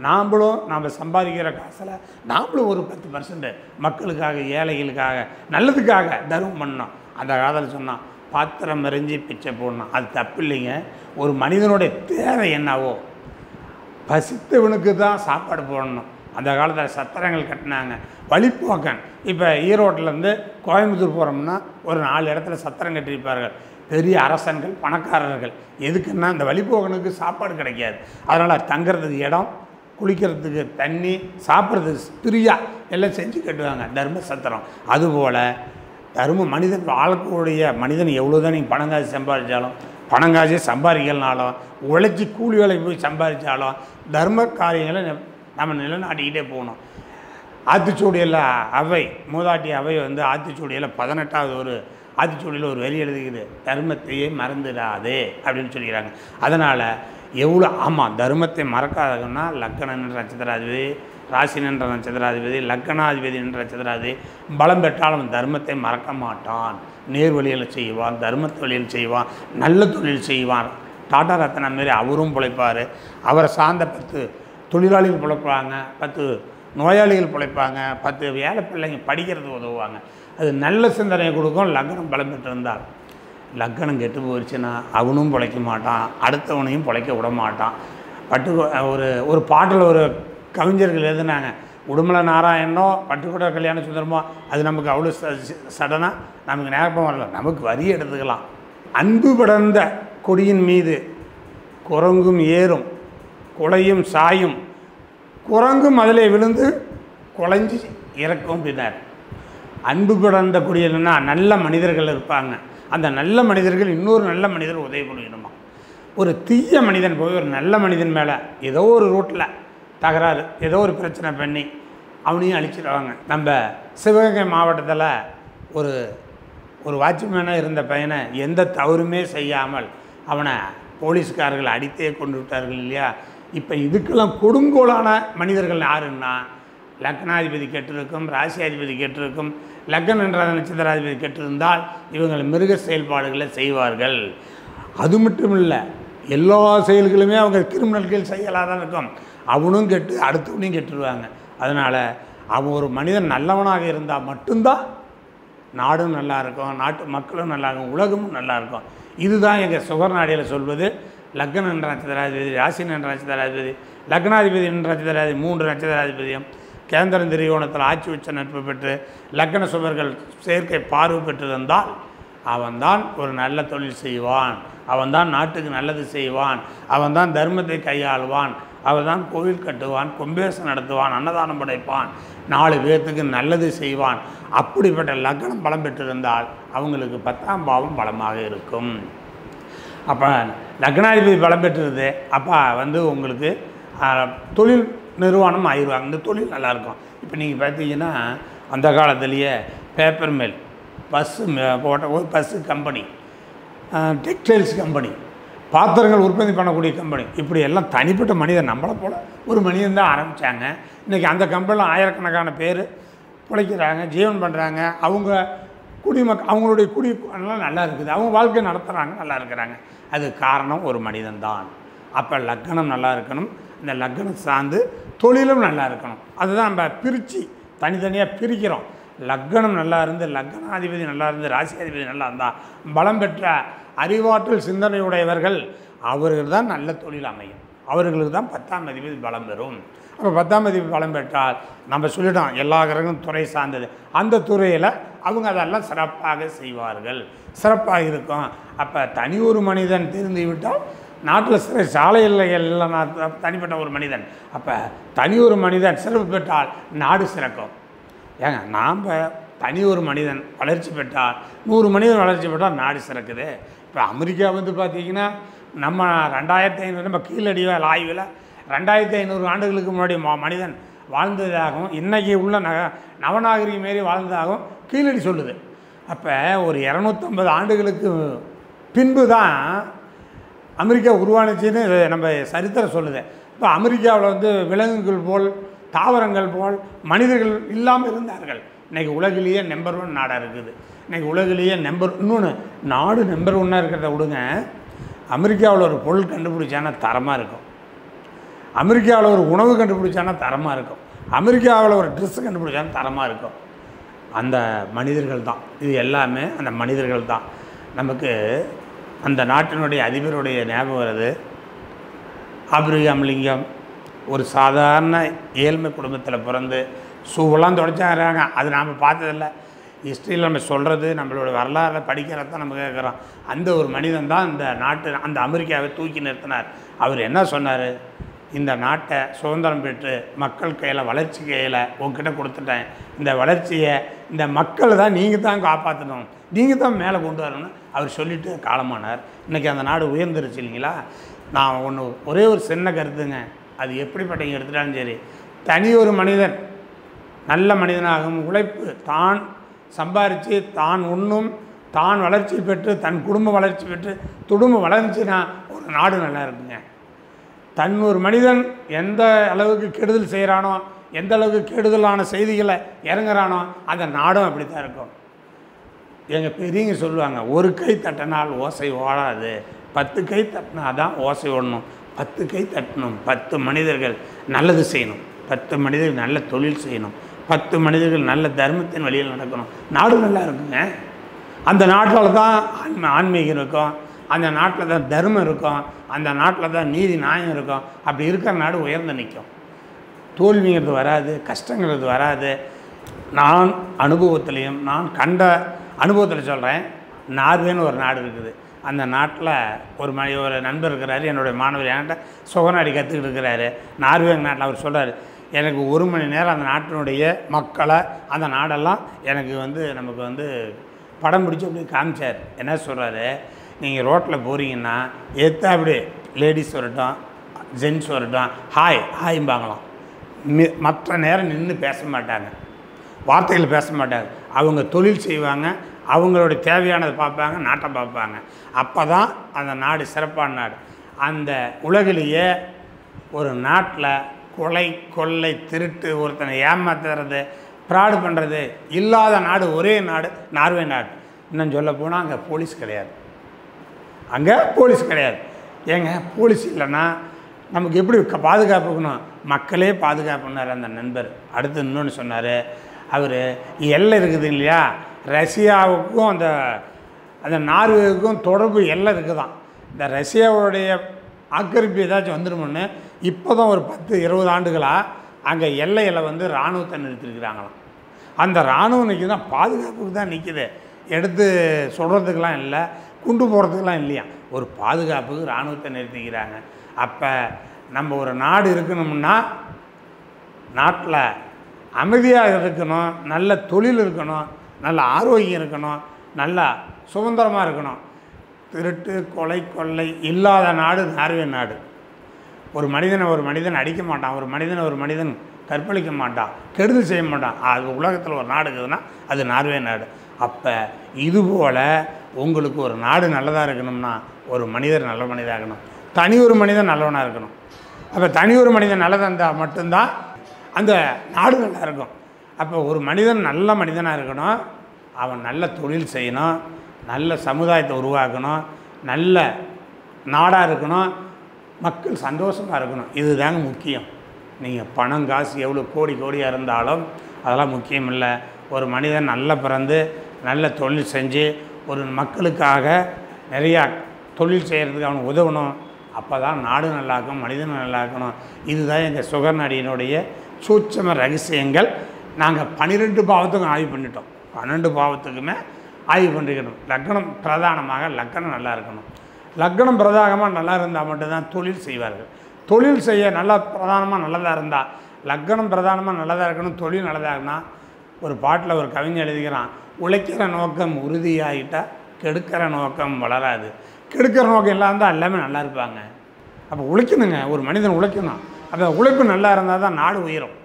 நாம் சம்பாதிக்கிற காசில் நாம்ளும் ஒரு 10% மக்களுக்காக, ஏழைகளுக்காக, நல்லதுக்காக தர்மம் பண்ணோம். அந்த காலத்தில் சொன்னால் பாத்திரம் எறிஞ்சி பிச்சை போடணும், அது தப்பு இல்லைங்க. ஒரு மனிதனுடைய தேவை என்னவோ, பசித்தவனுக்கு தான் சாப்பாடு போடணும். அந்த காலத்தில் சத்திரங்கள் கட்டினாங்க. வழிப்போக்கன் இப்போ ஈரோட்டிலேருந்து கோயம்புத்தூர் போகிறோம்னா ஒரு 4 இடத்துல சத்திரம் கட்டியிருப்பார்கள். பெரிய அரசன்கள், பணக்காரர்கள். எதுக்குன்னா அந்த வழிப்போக்கனுக்கு சாப்பாடு கிடைக்காது, அதனால் தங்கிறதுக்கு இடம், குளிக்கிறதுக்கு தண்ணி, சாப்பிட்றதுக்கு பிரியா எல்லாம் செஞ்சு கட்டுவாங்க தர்ம சத்திரம். அதுபோல் மனிதன் வாழக்கூடிய மனிதன் எவ்வளோ தான் நீங்கள் பணங்காசு சம்பாதிச்சாலும், பணங்காசே சம்பாதிக்கலனாலும், உழைச்சி கூலி வேலைக்கு போய் சம்பாதிச்சாலும் தர்ம காரியங்களை நம்ம நிலைநாட்டிக்கிட்டே போகணும். ஆத்திச்சூடியில் அவை, மூதாட்டி அவை வந்து ஆத்திச்சூடியில் 18வது ஒரு ஆத்திச்சூடியில் ஒரு வரி எழுதுகிறது, தர்மத்தையே மறந்துடாதே அப்படின்னு சொல்லிக்கிறாங்க. அதனால் எவ்வளோ தர்மத்தை மறக்காதன்னா லக்னம் என்ற நட்சத்திராதிபதி, ராசி என்ற நட்சத்திராதிபதி, லக்னாதிபதி என்ற நட்சத்திராதிபதி பலம் பெற்றாலும் தர்மத்தை மறக்க மாட்டான். நேர் வழியில் செய்வான், தர்ம தொழில் செய்வான், நல்ல தொழில் செய்வான். டாடா ரத்னம் மாரி அவரும் பிழைப்பார். அவரை சார்ந்த 10 தொழிலாளிகள் பிழைப்பாங்க, 10 நோயாளிகள் பிழைப்பாங்க, 10 வேலை பிள்ளைங்க படிக்கிறது உதவுவாங்க. அது நல்ல சிந்தனையை கொடுக்கும். லக்னம் பலம் பெற்றிருந்தால், லக்னம் கெட்டு போயிடுச்சுன்னா அவனும் பிழைக்க மாட்டான், அடுத்தவனையும் பிழைக்க விட மாட்டான். ஒரு பாட்டில் ஒரு கவிஞர்கள் எழுதுனாங்க, உடுமலை நாராயணனோ பட்டுக்கோட்டை கல்யாண சுந்தரமோ அது நமக்கு அவ்வளோ சடனாக நமக்கு ஞாபகம் வரல, நமக்கு வரி எடுத்துக்கலாம். அன்பு படர்ந்த கொடியின் மீது குரங்கும் ஏறும், குலையும் சாயும், குரங்கும் அதிலே விழுந்து குலைஞ்சி இறக்கும் பின்னார். அன்பு படர்ந்த கொடி என்னன்னா நல்ல மனிதர்கள் இருப்பாங்க. அந்த நல்ல மனிதர்கள் இன்னொரு நல்ல மனிதர் உதவி பண்ணிடணுமா. ஒரு தீய மனிதன் போய் ஒரு நல்ல மனிதன் மேலே ஏதோ ஒரு ரூட்டில் தகராறு, ஏதோ ஒரு பிரச்சனை பண்ணி அவனையும் அழிச்சிடுவாங்க. நம்ம சிவகங்கை மாவட்டத்தில் ஒரு வாட்ச்மேனாக இருந்த பையனை எந்த தவறுமே செய்யாமல் அவனை போலீஸ்காரர்கள் அடித்தே கொண்டு விட்டார்கள் இல்லையா. இப்போ இதுக்கெல்லாம் கொடுங்கோலான மனிதர்கள் யாருன்னா, லக்னாதிபதி கெட்டிருக்கும், ராசியாதிபதி கெட்டிருக்கும், லக்னம் என்ற நட்சத்திராதிபதி கெட்டிருந்தால் இவங்கள் மிருக செயல்பாடுகளை செய்வார்கள். அது மட்டும் இல்லை, எல்லா செயல்களுமே அவங்க கிரிமினல்கள் செய்யலாக தான் இருக்கும். அவனும் கெட்டு அடுத்தவனையும் கெட்டுருவாங்க. அதனால் அவன் ஒரு மனிதன் நல்லவனாக இருந்தால் மட்டும்தான் நாடும் நல்லாயிருக்கும், நாட்டு மக்களும் நல்லாயிருக்கும், உலகமும் நல்லாயிருக்கும். இதுதான் எங்கள் சுகர்நாடியில் சொல்வது. லக்னம் என்ற நட்சத்திராதிபதி, ராசி என்ற நட்சத்திராதிபதி, லக்னாதிபதி என்ற நட்சத்திராதிபதி 3 நட்சத்திராதிபதியும் கேந்திரன் திரிகோணத்தில் ஆட்சி உச்ச நட்பு பெற்று லக்ன சுபர்கள் சேர்க்கை பார்வை பெற்றிருந்தால் அவன்தான் ஒரு நல்ல தொழில் செய்வான், அவன்தான் நாட்டுக்கு நல்லது செய்வான், அவன்தான் தர்மத்தை கையாளுவான், அவன்தான் கோவில் கட்டுவான், கும்பேசம் நடத்துவான், அன்னதானம் படைப்பான், 4 பேர்த்துக்கு நல்லது செய்வான். அப்படிப்பட்ட லக்னம் பலம் பெற்றிருந்தால் அவங்களுக்கு 10ஆம் பாவம் பலமாக இருக்கும். அப்போ லக்னாதிபதி பலம் பெற்றிருது, அப்போ வந்து உங்களுக்கு தொழில் நிறுவனம் ஆயிடுவாங்க. இந்த தொழில் நல்லாயிருக்கும். இப்போ நீங்கள் பார்த்தீங்கன்னா அந்த காலத்துலேயே பேப்பர் மில், போட்ட ஒரு பஸ்ஸு கம்பெனி, டெக்ஸ்டைல்ஸ் கம்பெனி, பாத்திரங்கள் உற்பத்தி பண்ணக்கூடிய கம்பெனி, இப்படி எல்லாம் தனிப்பட்ட மனிதன் நம்மளை போல் ஒரு மனிதன் தான் ஆரம்பித்தாங்க. இன்றைக்கி அந்த கம்பெனியில் ஆயிரக்கணக்கான பேர் பிழைக்கிறாங்க, ஜீவன் பண்ணுறாங்க. அவங்க அவங்களுடைய எல்லாம் நல்லா இருக்குது, அவங்க வாழ்க்கை நடத்துகிறாங்க, நல்லா இருக்கிறாங்க. அது காரணம் ஒரு மனிதன் தான். அப்போ லக்னம் நல்லா இருக்கணும், இந்த லக்னம் சார்ந்து தொழிலும் நல்லா இருக்கணும். அதுதான் நம்ம பிரித்து தனித்தனியாக பிரிக்கிறோம். லக்னம் நல்லா இருந்து, லக்னாதிபதி நல்லா இருந்து, ராசியாதிபதி நல்லா இருந்தால் பலம் பெற்ற அறிவாற்றல் சிந்தனையுடையவர்கள் அவர்கள் தான் நல்ல தொழில் அமையும். அவர்களுக்கு தான் 10ஆம் அதிபதி பலம் பெறும். அப்போ 10ஆம் அதிபதி பலம் பெற்றால் நம்ம சொல்லிட்டோம் எல்லா கிரகமும் துறை சார்ந்தது, அந்த துறையில் அவங்க அதெல்லாம் சிறப்பாக செய்வார்கள், சிறப்பாக இருக்கும். அப்போ தனி ஒரு மனிதன் தெரிந்து விட்டால் நாட்டில் சாலையில் எல்லாம் தனிப்பட்ட ஒரு மனிதன், அப்போ தனி ஒரு மனிதன் சிறப்பு பெற்றால் நாடு சிறக்கும். ஏங்க நாம் தனி ஒரு மனிதன் வளர்ச்சி பெற்றால் 100 மனிதன் வளர்ச்சி பெற்றால் நாடு சிறக்குது. இப்போ அமெரிக்கா வந்து பார்த்திங்கன்னா நம்ம 2500 நம்ம கீழடியில் ஆய்வில் 2500 ஆண்டுகளுக்கு முன்னாடி மனிதன் வாழ்ந்ததாகவும் இன்றைக்கி உள்ள நவநாகரிக மாரி வாழ்ந்ததாகவும் கீழடி சொல்லுது. அப்போ ஒரு 250 ஆண்டுகளுக்கு பின்பு தான் அமெரிக்கா உருவானுச்சின்னு நம்ம சரித்திரம் சொல்லுது. இப்போ அமெரிக்காவில் வந்து விலங்குகள் போல், தாவரங்கள் போல் மனிதர்கள் இல்லாமல் இருந்தார்கள். இன்றைக்கி உலகிலேயே நம்பர் 1 நாடாக இருக்குது. இன்றைக்கி உலகிலேயே இன்னொன்று நாடு நம்பர் 1 இருக்கிறத விடுங்க, அமெரிக்காவில் ஒரு பொருள் கண்டுபிடிச்சானா தரமாக இருக்கும், அமெரிக்காவில் ஒரு உணவு கண்டுபிடிச்சானா தரமாக இருக்கும், அமெரிக்காவில் ஒரு ட்ரெஸ்ஸு கண்டுபிடிச்சானா தரமாக இருக்கும். அந்த மனிதர்கள் தான், இது எல்லாமே அந்த மனிதர்கள் தான். நமக்கு அந்த நாட்டினுடைய அதிபருடைய ஞாபகம் வருது. ஆபிரகாம் லிங்கம் ஒரு சாதாரண ஏழ்மை குடும்பத்தில் பிறந்து ஷூவெல்லாம் தொடச்சாங்க. அது நாம் பார்த்ததில்ல, ஹிஸ்ட்ரியில் நம்ம சொல்கிறது, நம்மளோட வரலாறு படிக்கிறது தான் நம்ம கேட்குறோம். அந்த ஒரு மனிதன் தான் இந்த நாட்டு அந்த அமெரிக்காவை தூக்கி நிறுத்தினார். அவர் என்ன சொன்னார், இந்த நாட்டை சுதந்திரம் பெற்று மக்கள் கையில் வளர்ச்சி கையில் உங்ககிட்ட கொடுத்துட்டேன், இந்த வளர்ச்சியை இந்த மக்கள் தான் நீங்கள் தான் காப்பாற்றணும், நீங்கள் தான் மேலே கொண்டு வரணும்னு அவர் சொல்லிவிட்டு காலமானார். இன்றைக்கி அந்த நாடு உயர்ந்துருச்சு இல்லைங்களா. நான் ஒரே ஒரு சின்ன கருத்துங்க, அது எப்படிப்பட்டவங்க எடுத்துட்டாலும் சரி, தனி ஒரு மனிதன் நல்ல மனிதனாகவும் உழைப்பு தான் சம்பாரித்து தான் உண்ணும், தான் வளர்ச்சி பெற்று தன் குடும்பம் வளர்ச்சி பெற்று குடும்பம் வளர்ந்துச்சுன்னா ஒரு நாடு நல்லா இருக்குங்க. தன் ஒரு மனிதன் எந்த அளவுக்கு கெடுதல் செய்கிறானோ, எந்த அளவுக்கு கெடுதலான செய்திகளை இறங்குறானோ அந்த நாடும் அப்படி தான் இருக்கும். எங்கள் பெரியவங்க சொல்லுவாங்க, ஒரு கை தட்டினால் ஓசை ஓடாது, 10 கை தட்டினா தான் ஓசை ஓடணும். 10 கை தட்டணும், 10 மனிதர்கள் நல்லது செய்யணும், 10 மனிதர்கள் நல்ல தொழில் செய்யணும், 10 மனிதர்கள் நல்ல தர்மத்தின் வழியில் நடக்கணும், நாடு நல்லா இருக்குங்க. அந்த நாட்டில் தான் ஆன்மீகம் இருக்கும், அந்த நாட்டில் தான் தர்மம் இருக்கும், அந்த நாட்டில் தான் நீதி நியாயம் இருக்கும். அப்படி இருக்கிற நாடு உயர்ந்து நிற்கும், தோல்விங்கிறது வராது, கஷ்டங்கிறது வராது. நான் அனுபவத்துலேயும் நான் கண்ட அனுபவத்தில் சொல்கிறேன். நார்வேன்னு ஒரு நாடு இருக்குது. அந்த நாட்டில் ஒரு நண்பர் இருக்கிறாரு, என்னுடைய மாணவர் என்கிட்ட சுகநாடி கற்றுக்கிட்டு இருக்கிறாரு. நார்வே நாட்டில் அவர் சொல்கிறார், எனக்கு 1 மணி நேரம் அந்த நாட்டினுடைய மக்களை அந்த நாடெல்லாம் எனக்கு நமக்கு படம் பிடிச்சி அப்படி காமிச்சார். என்ன சொல்கிறாரு, நீங்கள் ரோட்டில் போகிறீங்கன்னா அப்படி லேடிஸ் வரட்டும் ஜென்ஸ் வரட்டும் ஹாய்ம்பாங்களாம். மற்ற நேரம் நின்று பேச மாட்டாங்க, வார்த்தைகள் பேச மாட்டாங்க, அவங்க தொழில் செய்வாங்க, அவங்களுடைய தேவையானதை பார்ப்பாங்க, நாட்டை பார்ப்பாங்க. அப்போ தான் அந்த நாடு சிறப்பான நாடு. அந்த உலகிலேயே ஒரு நாட்டில் கொலை கொள்ளை திருட்டு ஒருத்தனை ஏமாத்துறது ஃப்ராடு பண்ணுறது இல்லாத நாடு ஒரே நாடு நார்வே நாடு. இன்னும் சொல்ல போனால் அங்கே போலீஸ் கிடையாது, அங்கே போலீஸ் கிடையாது. ஏங்க போலீஸ் இல்லைன்னா நமக்கு எப்படி பாதுகாப்பு இருக்கணும், மக்களே பாதுகாப்புனார் அந்த நண்பர். அடுத்து இன்னொன்று சொன்னார், அவர் எல்லை இருக்குது இல்லையா, ரஷ்யாவுக்கும் அந்த நார்வேவுக்கும் தொடர்பு எல்லை இருக்குதான். இந்த ரஷ்யாவுடைய ஆக்கிரமிப்பு ஏதாச்சும் வந்துடுமுன்னு இப்போ தான் ஒரு 10-20 ஆண்டுகளாக அங்கே எல்லையில் இராணுவத்தை நிறுத்திருக்கிறாங்களாம். அந்த இராணுவம் நிற்கிது தான் பாதுகாப்புக்கு தான் நிற்கிது, எடுத்து சொல்கிறதுக்கெலாம் இல்லை, குண்டு போகிறதுக்கெலாம் இல்லையா, ஒரு பாதுகாப்புக்கு இராணுவத்தை நிறுத்திக்கிறாங்க. அப்போ நம்ம ஒரு நாடு இருக்கணும்னா நாட்டில் அமைதியாக இருக்கணும், நல்ல தொழில் இருக்கணும், நல்ல ஆரோக்கியம் இருக்கணும், நல்லா சுதந்திரமாக இருக்கணும். திருட்டு கொலை கொள்ளை இல்லாத நாடு நார்வே நாடு. ஒரு மனிதன் அடிக்க மாட்டான், ஒரு மனிதன் கற்பழிக்க மாட்டான், கெடுதல் செய்ய மாட்டான். அது உலகத்தில் ஒரு நாடு இருக்குதுன்னா அது நார்வே நாடு. அப்போ இதுபோல் உங்களுக்கு ஒரு நாடு நல்லதாக இருக்கணும்னா ஒரு மனிதர் நல்ல மனிதனாக இருக்கணும், தனி ஒரு மனிதன் நல்லவனாக இருக்கணும். அப்போ தனி ஒரு மனிதன் நல்லதாக இருந்தால் மட்டும்தான் அந்த நாடு நல்லா இருக்கும். அப்போ ஒரு மனிதன் நல்ல மனிதனாக இருக்கணும், அவன் நல்ல தொழில் செய்யணும், நல்ல சமுதாயத்தை உருவாக்கணும், நல்ல நாடாக இருக்கணும், மக்கள் சந்தோஷமாக இருக்கணும். இதுதாங்க முக்கியம். நீங்கள் பணம் காசு எவ்வளோ கோடி கோடியாக இருந்தாலும் அதெல்லாம் முக்கியம் இல்லை. ஒரு மனிதன் நல்லா பிறந்து நல்ல தொழில் செஞ்சு ஒரு மக்களுக்காக நிறையா தொழில் செய்கிறதுக்கு அவனுக்கு உதவணும். அப்போ தான் நாடு நல்லாக்கும், மனிதன் நல்லா இருக்கணும். இதுதான் எங்கள் சுகர்நாடியினுடைய சூட்சம ரகசியங்கள். நாங்கள் 12 பாவத்துக்கும் ஆய்வு பண்ணிட்டோம். 12 பாவத்துக்குமே ஆய்வு பண்ணிக்கணும். லக்னம் பிரதானமாக லக்னம் நல்லா இருக்கணும். லக்னம் பிரதானமாக நல்லா இருந்தால் மட்டும்தான் தொழில் செய்வார்கள். தொழில் செய்ய நல்லா பிரதானமாக நல்லதாக இருந்தால், லக்னம் பிரதானமாக நல்லதாக இருக்கணும், தொழில் நல்லதாக இருக்குன்னா, ஒரு பாட்டில் ஒரு கவிஞர் எழுதிக்கிறான், உழைக்கிற நோக்கம் உறுதியாகிட்டால் கெடுக்கிற நோக்கம் வளராது. கெடுக்கிற நோக்கம் எல்லாம் தான் எல்லாமே நல்லா இருப்பாங்க. அப்போ உழைக்கணுங்க, ஒரு மனிதன் உழைக்கணும். அந்த உழைப்பு நல்லா இருந்தால் தான் நாடு உயரும்.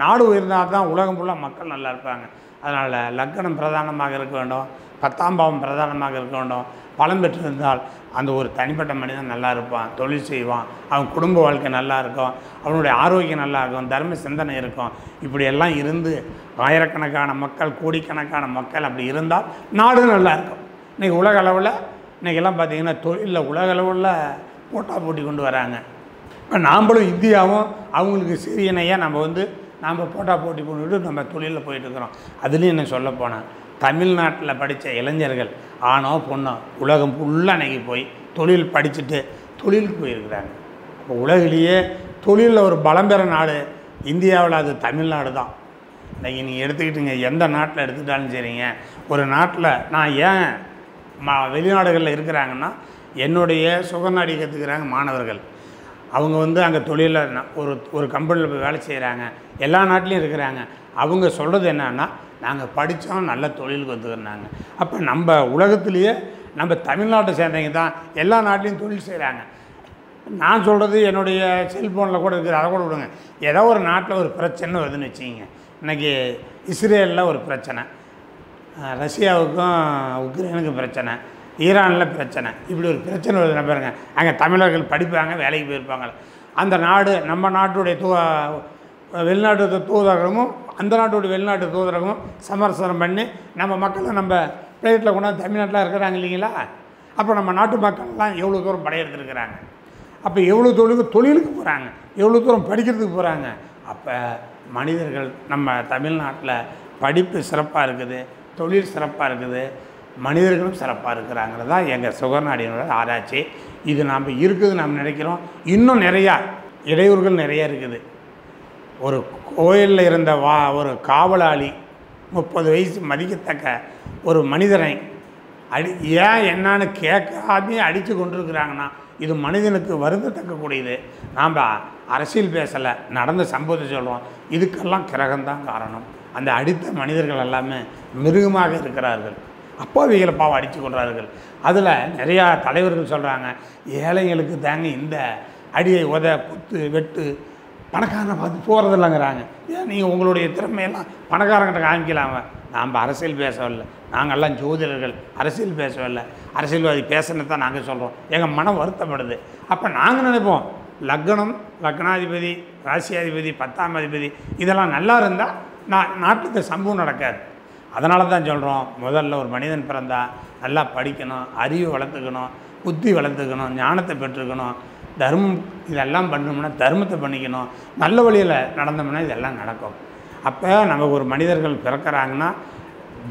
நாடு உயர்ந்தால் தான் உலகம் ஃபுல்லாக மக்கள் நல்லா இருப்பாங்க. அதனால் லக்னம் பிரதானமாக இருக்க வேண்டும், 10ஆம் பாவம் பிரதானமாக இருக்க வேண்டும். பலம் பெற்றிருந்தால் அந்த ஒரு தனிப்பட்ட மனிதன் நல்லா இருப்பான், தொழில் செய்வான், அவன் குடும்ப வாழ்க்கை நல்லா இருக்கும், அவனுடைய ஆரோக்கியம் நல்லா இருக்கும், தர்ம சிந்தனை இருக்கும். இப்படியெல்லாம் இருந்து ஆயிரக்கணக்கான மக்கள், கோடிக்கணக்கான மக்கள் அப்படி இருந்தால் நாடு நல்லா இருக்கும். இன்றைக்கி உலக அளவில் இன்றைக்கெல்லாம் பார்த்திங்கன்னா தொழிலில் உலக அளவில் போட்டி கொண்டு வராங்க. இப்போ நாம்ளும் இந்தியாவும் அவங்களுக்கு சிறியனையாக நம்ம போட்டி பண்ணிவிட்டு நம்ம தொழிலில் போயிட்டுருக்குறோம். அதுலேயும் என்ன சொல்ல போனால் தமிழ்நாட்டில் படித்த இளைஞர்கள் ஆணோ பொண்ணோ உலகம் ஃபுல்லாக இன்றைக்கி போய் தொழில் படிச்சுட்டு தொழிலுக்கு போயிருக்கிறாங்க. இப்போ உலகிலேயே தொழிலில் ஒரு பலம் பெற நாடு இந்தியாவில் அது தமிழ்நாடு தான். இன்றைக்கி நீங்கள் எடுத்துக்கிட்டுங்க, எந்த நாட்டில் எடுத்துக்கிட்டாலும் சரிங்க, ஒரு நாட்டில் நான் ஏன் வெளிநாடுகளில் இருக்கிறாங்கன்னா, என்னுடைய சுகநாடி கற்றுக்கிறாங்க மாணவர்கள். அவங்க அங்கே தொழிலில் ஒரு கம்பெனியில் போய் வேலை செய்கிறாங்க, எல்லா நாட்டிலையும் இருக்கிறாங்க. அவங்க சொல்கிறது என்னன்னா, நாங்கள் படித்தோம், நல்ல தொழிலுக்கு வந்துக்கிறாங்க. அப்போ நம்ம உலகத்துலேயே நம்ம தமிழ்நாட்டை சேர்ந்தவங்க தான் எல்லா நாட்டிலையும் தொழில் செய்கிறாங்க. நான் சொல்கிறது என்னுடைய செல்ஃபோனில் கூட இருக்குது, அதை கூட விடுங்க. ஏதோ ஒரு நாட்டில் ஒரு பிரச்சனை வருதுன்னு வச்சுக்கிங்க. இன்றைக்கி இஸ்ரேலில் ஒரு பிரச்சனை, ரஷ்யாவுக்கும் உக்ரைனுக்கும் பிரச்சனை, ஈரானில் பிரச்சனை, இப்படி ஒரு பிரச்சனை வருதுன்னா பாருங்க, அங்கே தமிழர்கள் படிப்பாங்க, வேலைக்கு போயிருப்பாங்க. அந்த நாடு நம்ம நாட்டுடைய வெளிநாட்டு தூதரகமும் அந்த நாட்டுடைய வெளிநாட்டு தூதரகமும் சமரசனம் பண்ணி நம்ம மக்களை நம்ம பிளேட்டில் கொண்டாந்து தமிழ்நாட்டில் இருக்கிறாங்க இல்லைங்களா. அப்போ நம்ம நாட்டு மக்கள்லாம் எவ்வளோ தூரம் படையெடுத்துருக்கிறாங்க, அப்போ எவ்வளோ தொழிலுக்கு போகிறாங்க, எவ்வளோ தூரம் படிக்கிறதுக்கு போகிறாங்க. அப்போ மனிதர்கள் நம்ம தமிழ்நாட்டில் படிப்பு சிறப்பாக இருக்குது, தொழில் சிறப்பாக இருக்குது, மனிதர்களும் சிறப்பாக இருக்கிறாங்கிறது தான் எங்கள் சுகர்நாடியினோட ஆராய்ச்சி. இது நாம் இருக்குது நாம் நினைக்கிறோம். இன்னும் நிறையா இடையூறுகள் நிறையா இருக்குது. ஒரு கோயிலில் இருந்த ஒரு காவலாளி 30 வயசு மதிக்கத்தக்க ஒரு மனிதனை ஏன் என்னான்னு கேட்காதே அடித்து கொண்டிருக்கிறாங்கன்னா, இது மனிதனுக்கு வருந்தத்தக்கக்கூடியது. நாம் அரசியல் பேசலை, நடந்த சம்பவத்தை சொல்கிறோம். இதுக்கெல்லாம் கிரகம்தான் காரணம். அந்த அடித்த மனிதர்கள் எல்லாமே மிருகமாக இருக்கிறார்கள், அப்பாவிகளை பாவம் அடித்து கொள்கிறார்கள். அதில் நிறையா தலைவர்கள் சொல்கிறாங்க, ஏழைங்களுக்கு தாங்க இந்த அடியை குத்து வெட்டு பணக்காரனை பார்த்து போகிறதில்லைங்கிறாங்க. ஏன் நீங்கள் உங்களுடைய திறமையெல்லாம் பணக்காரங்கிட்ட காமிக்கலாமா? நாம் அரசியல் பேசவில்லை, நாங்கள்லாம் ஜோதிடர்கள், அரசியல் பேசவில்லை. அரசியல்வாதி பேசுனது தான் நாங்கள் சொல்கிறோம். எங்கள் மனம் வருத்தப்படுது. அப்போ நாங்கள் நினைப்போம், லக்னாதிபதி, ராசியாதிபதி, 10ஆம் அதிபதி இதெல்லாம் நல்லா இருந்தால் நாட்டுக்கு சம்பவம் நடக்காது. அதனால தான் சொல்கிறோம், முதல்ல ஒரு மனிதன் பிறந்தால் நல்லா படிக்கணும், அறிவு வளர்த்துக்கணும், புத்தி வளர்த்துக்கணும், ஞானத்தை பெற்றுக்கணும், தர்மம் இதெல்லாம் பண்ணோம்னா தர்மத்தை பண்ணிக்கணும், நல்ல வழியில் நடந்தோம்னா இதெல்லாம் நடக்கும். அப்போ நம்ம ஒரு மனிதர்கள் பிறக்கிறாங்கன்னா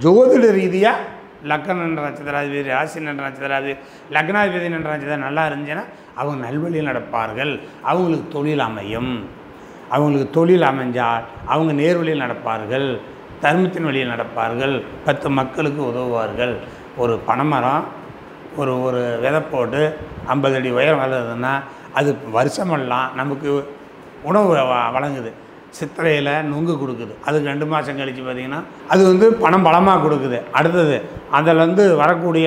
ஜோதிட ரீதியாக லக்னம் என்ற நட்சத்திராதிபதி, ராசி என்ற நட்சத்திராதிபதி, லக்னாதிபதி என்ற நட்சத்திரம் நல்லா இருந்துச்சுன்னா அவங்க நல்வழியில் நடப்பார்கள். அவங்களுக்கு தொழில் அமையும். அவங்களுக்கு தொழில் அமைஞ்சால் அவங்க நேர்வழியில் நடப்பார்கள், தர்மத்தின் வழியில் நடப்பார்கள், 10 மக்களுக்கு உதவுவார்கள். ஒரு பனைமரம் ஒரு விதை போட்டு 50 அடி உயரம் வளருதுன்னா அது வருஷமெல்லாம் நமக்கு உணவு வழங்குது. சித்திரையில் நுங்கு கொடுக்குது, அதுக்கு 2 மாதம் கழித்து பார்த்திங்கன்னா அது பணம் பலமாக கொடுக்குது. அடுத்தது அதில் வரக்கூடிய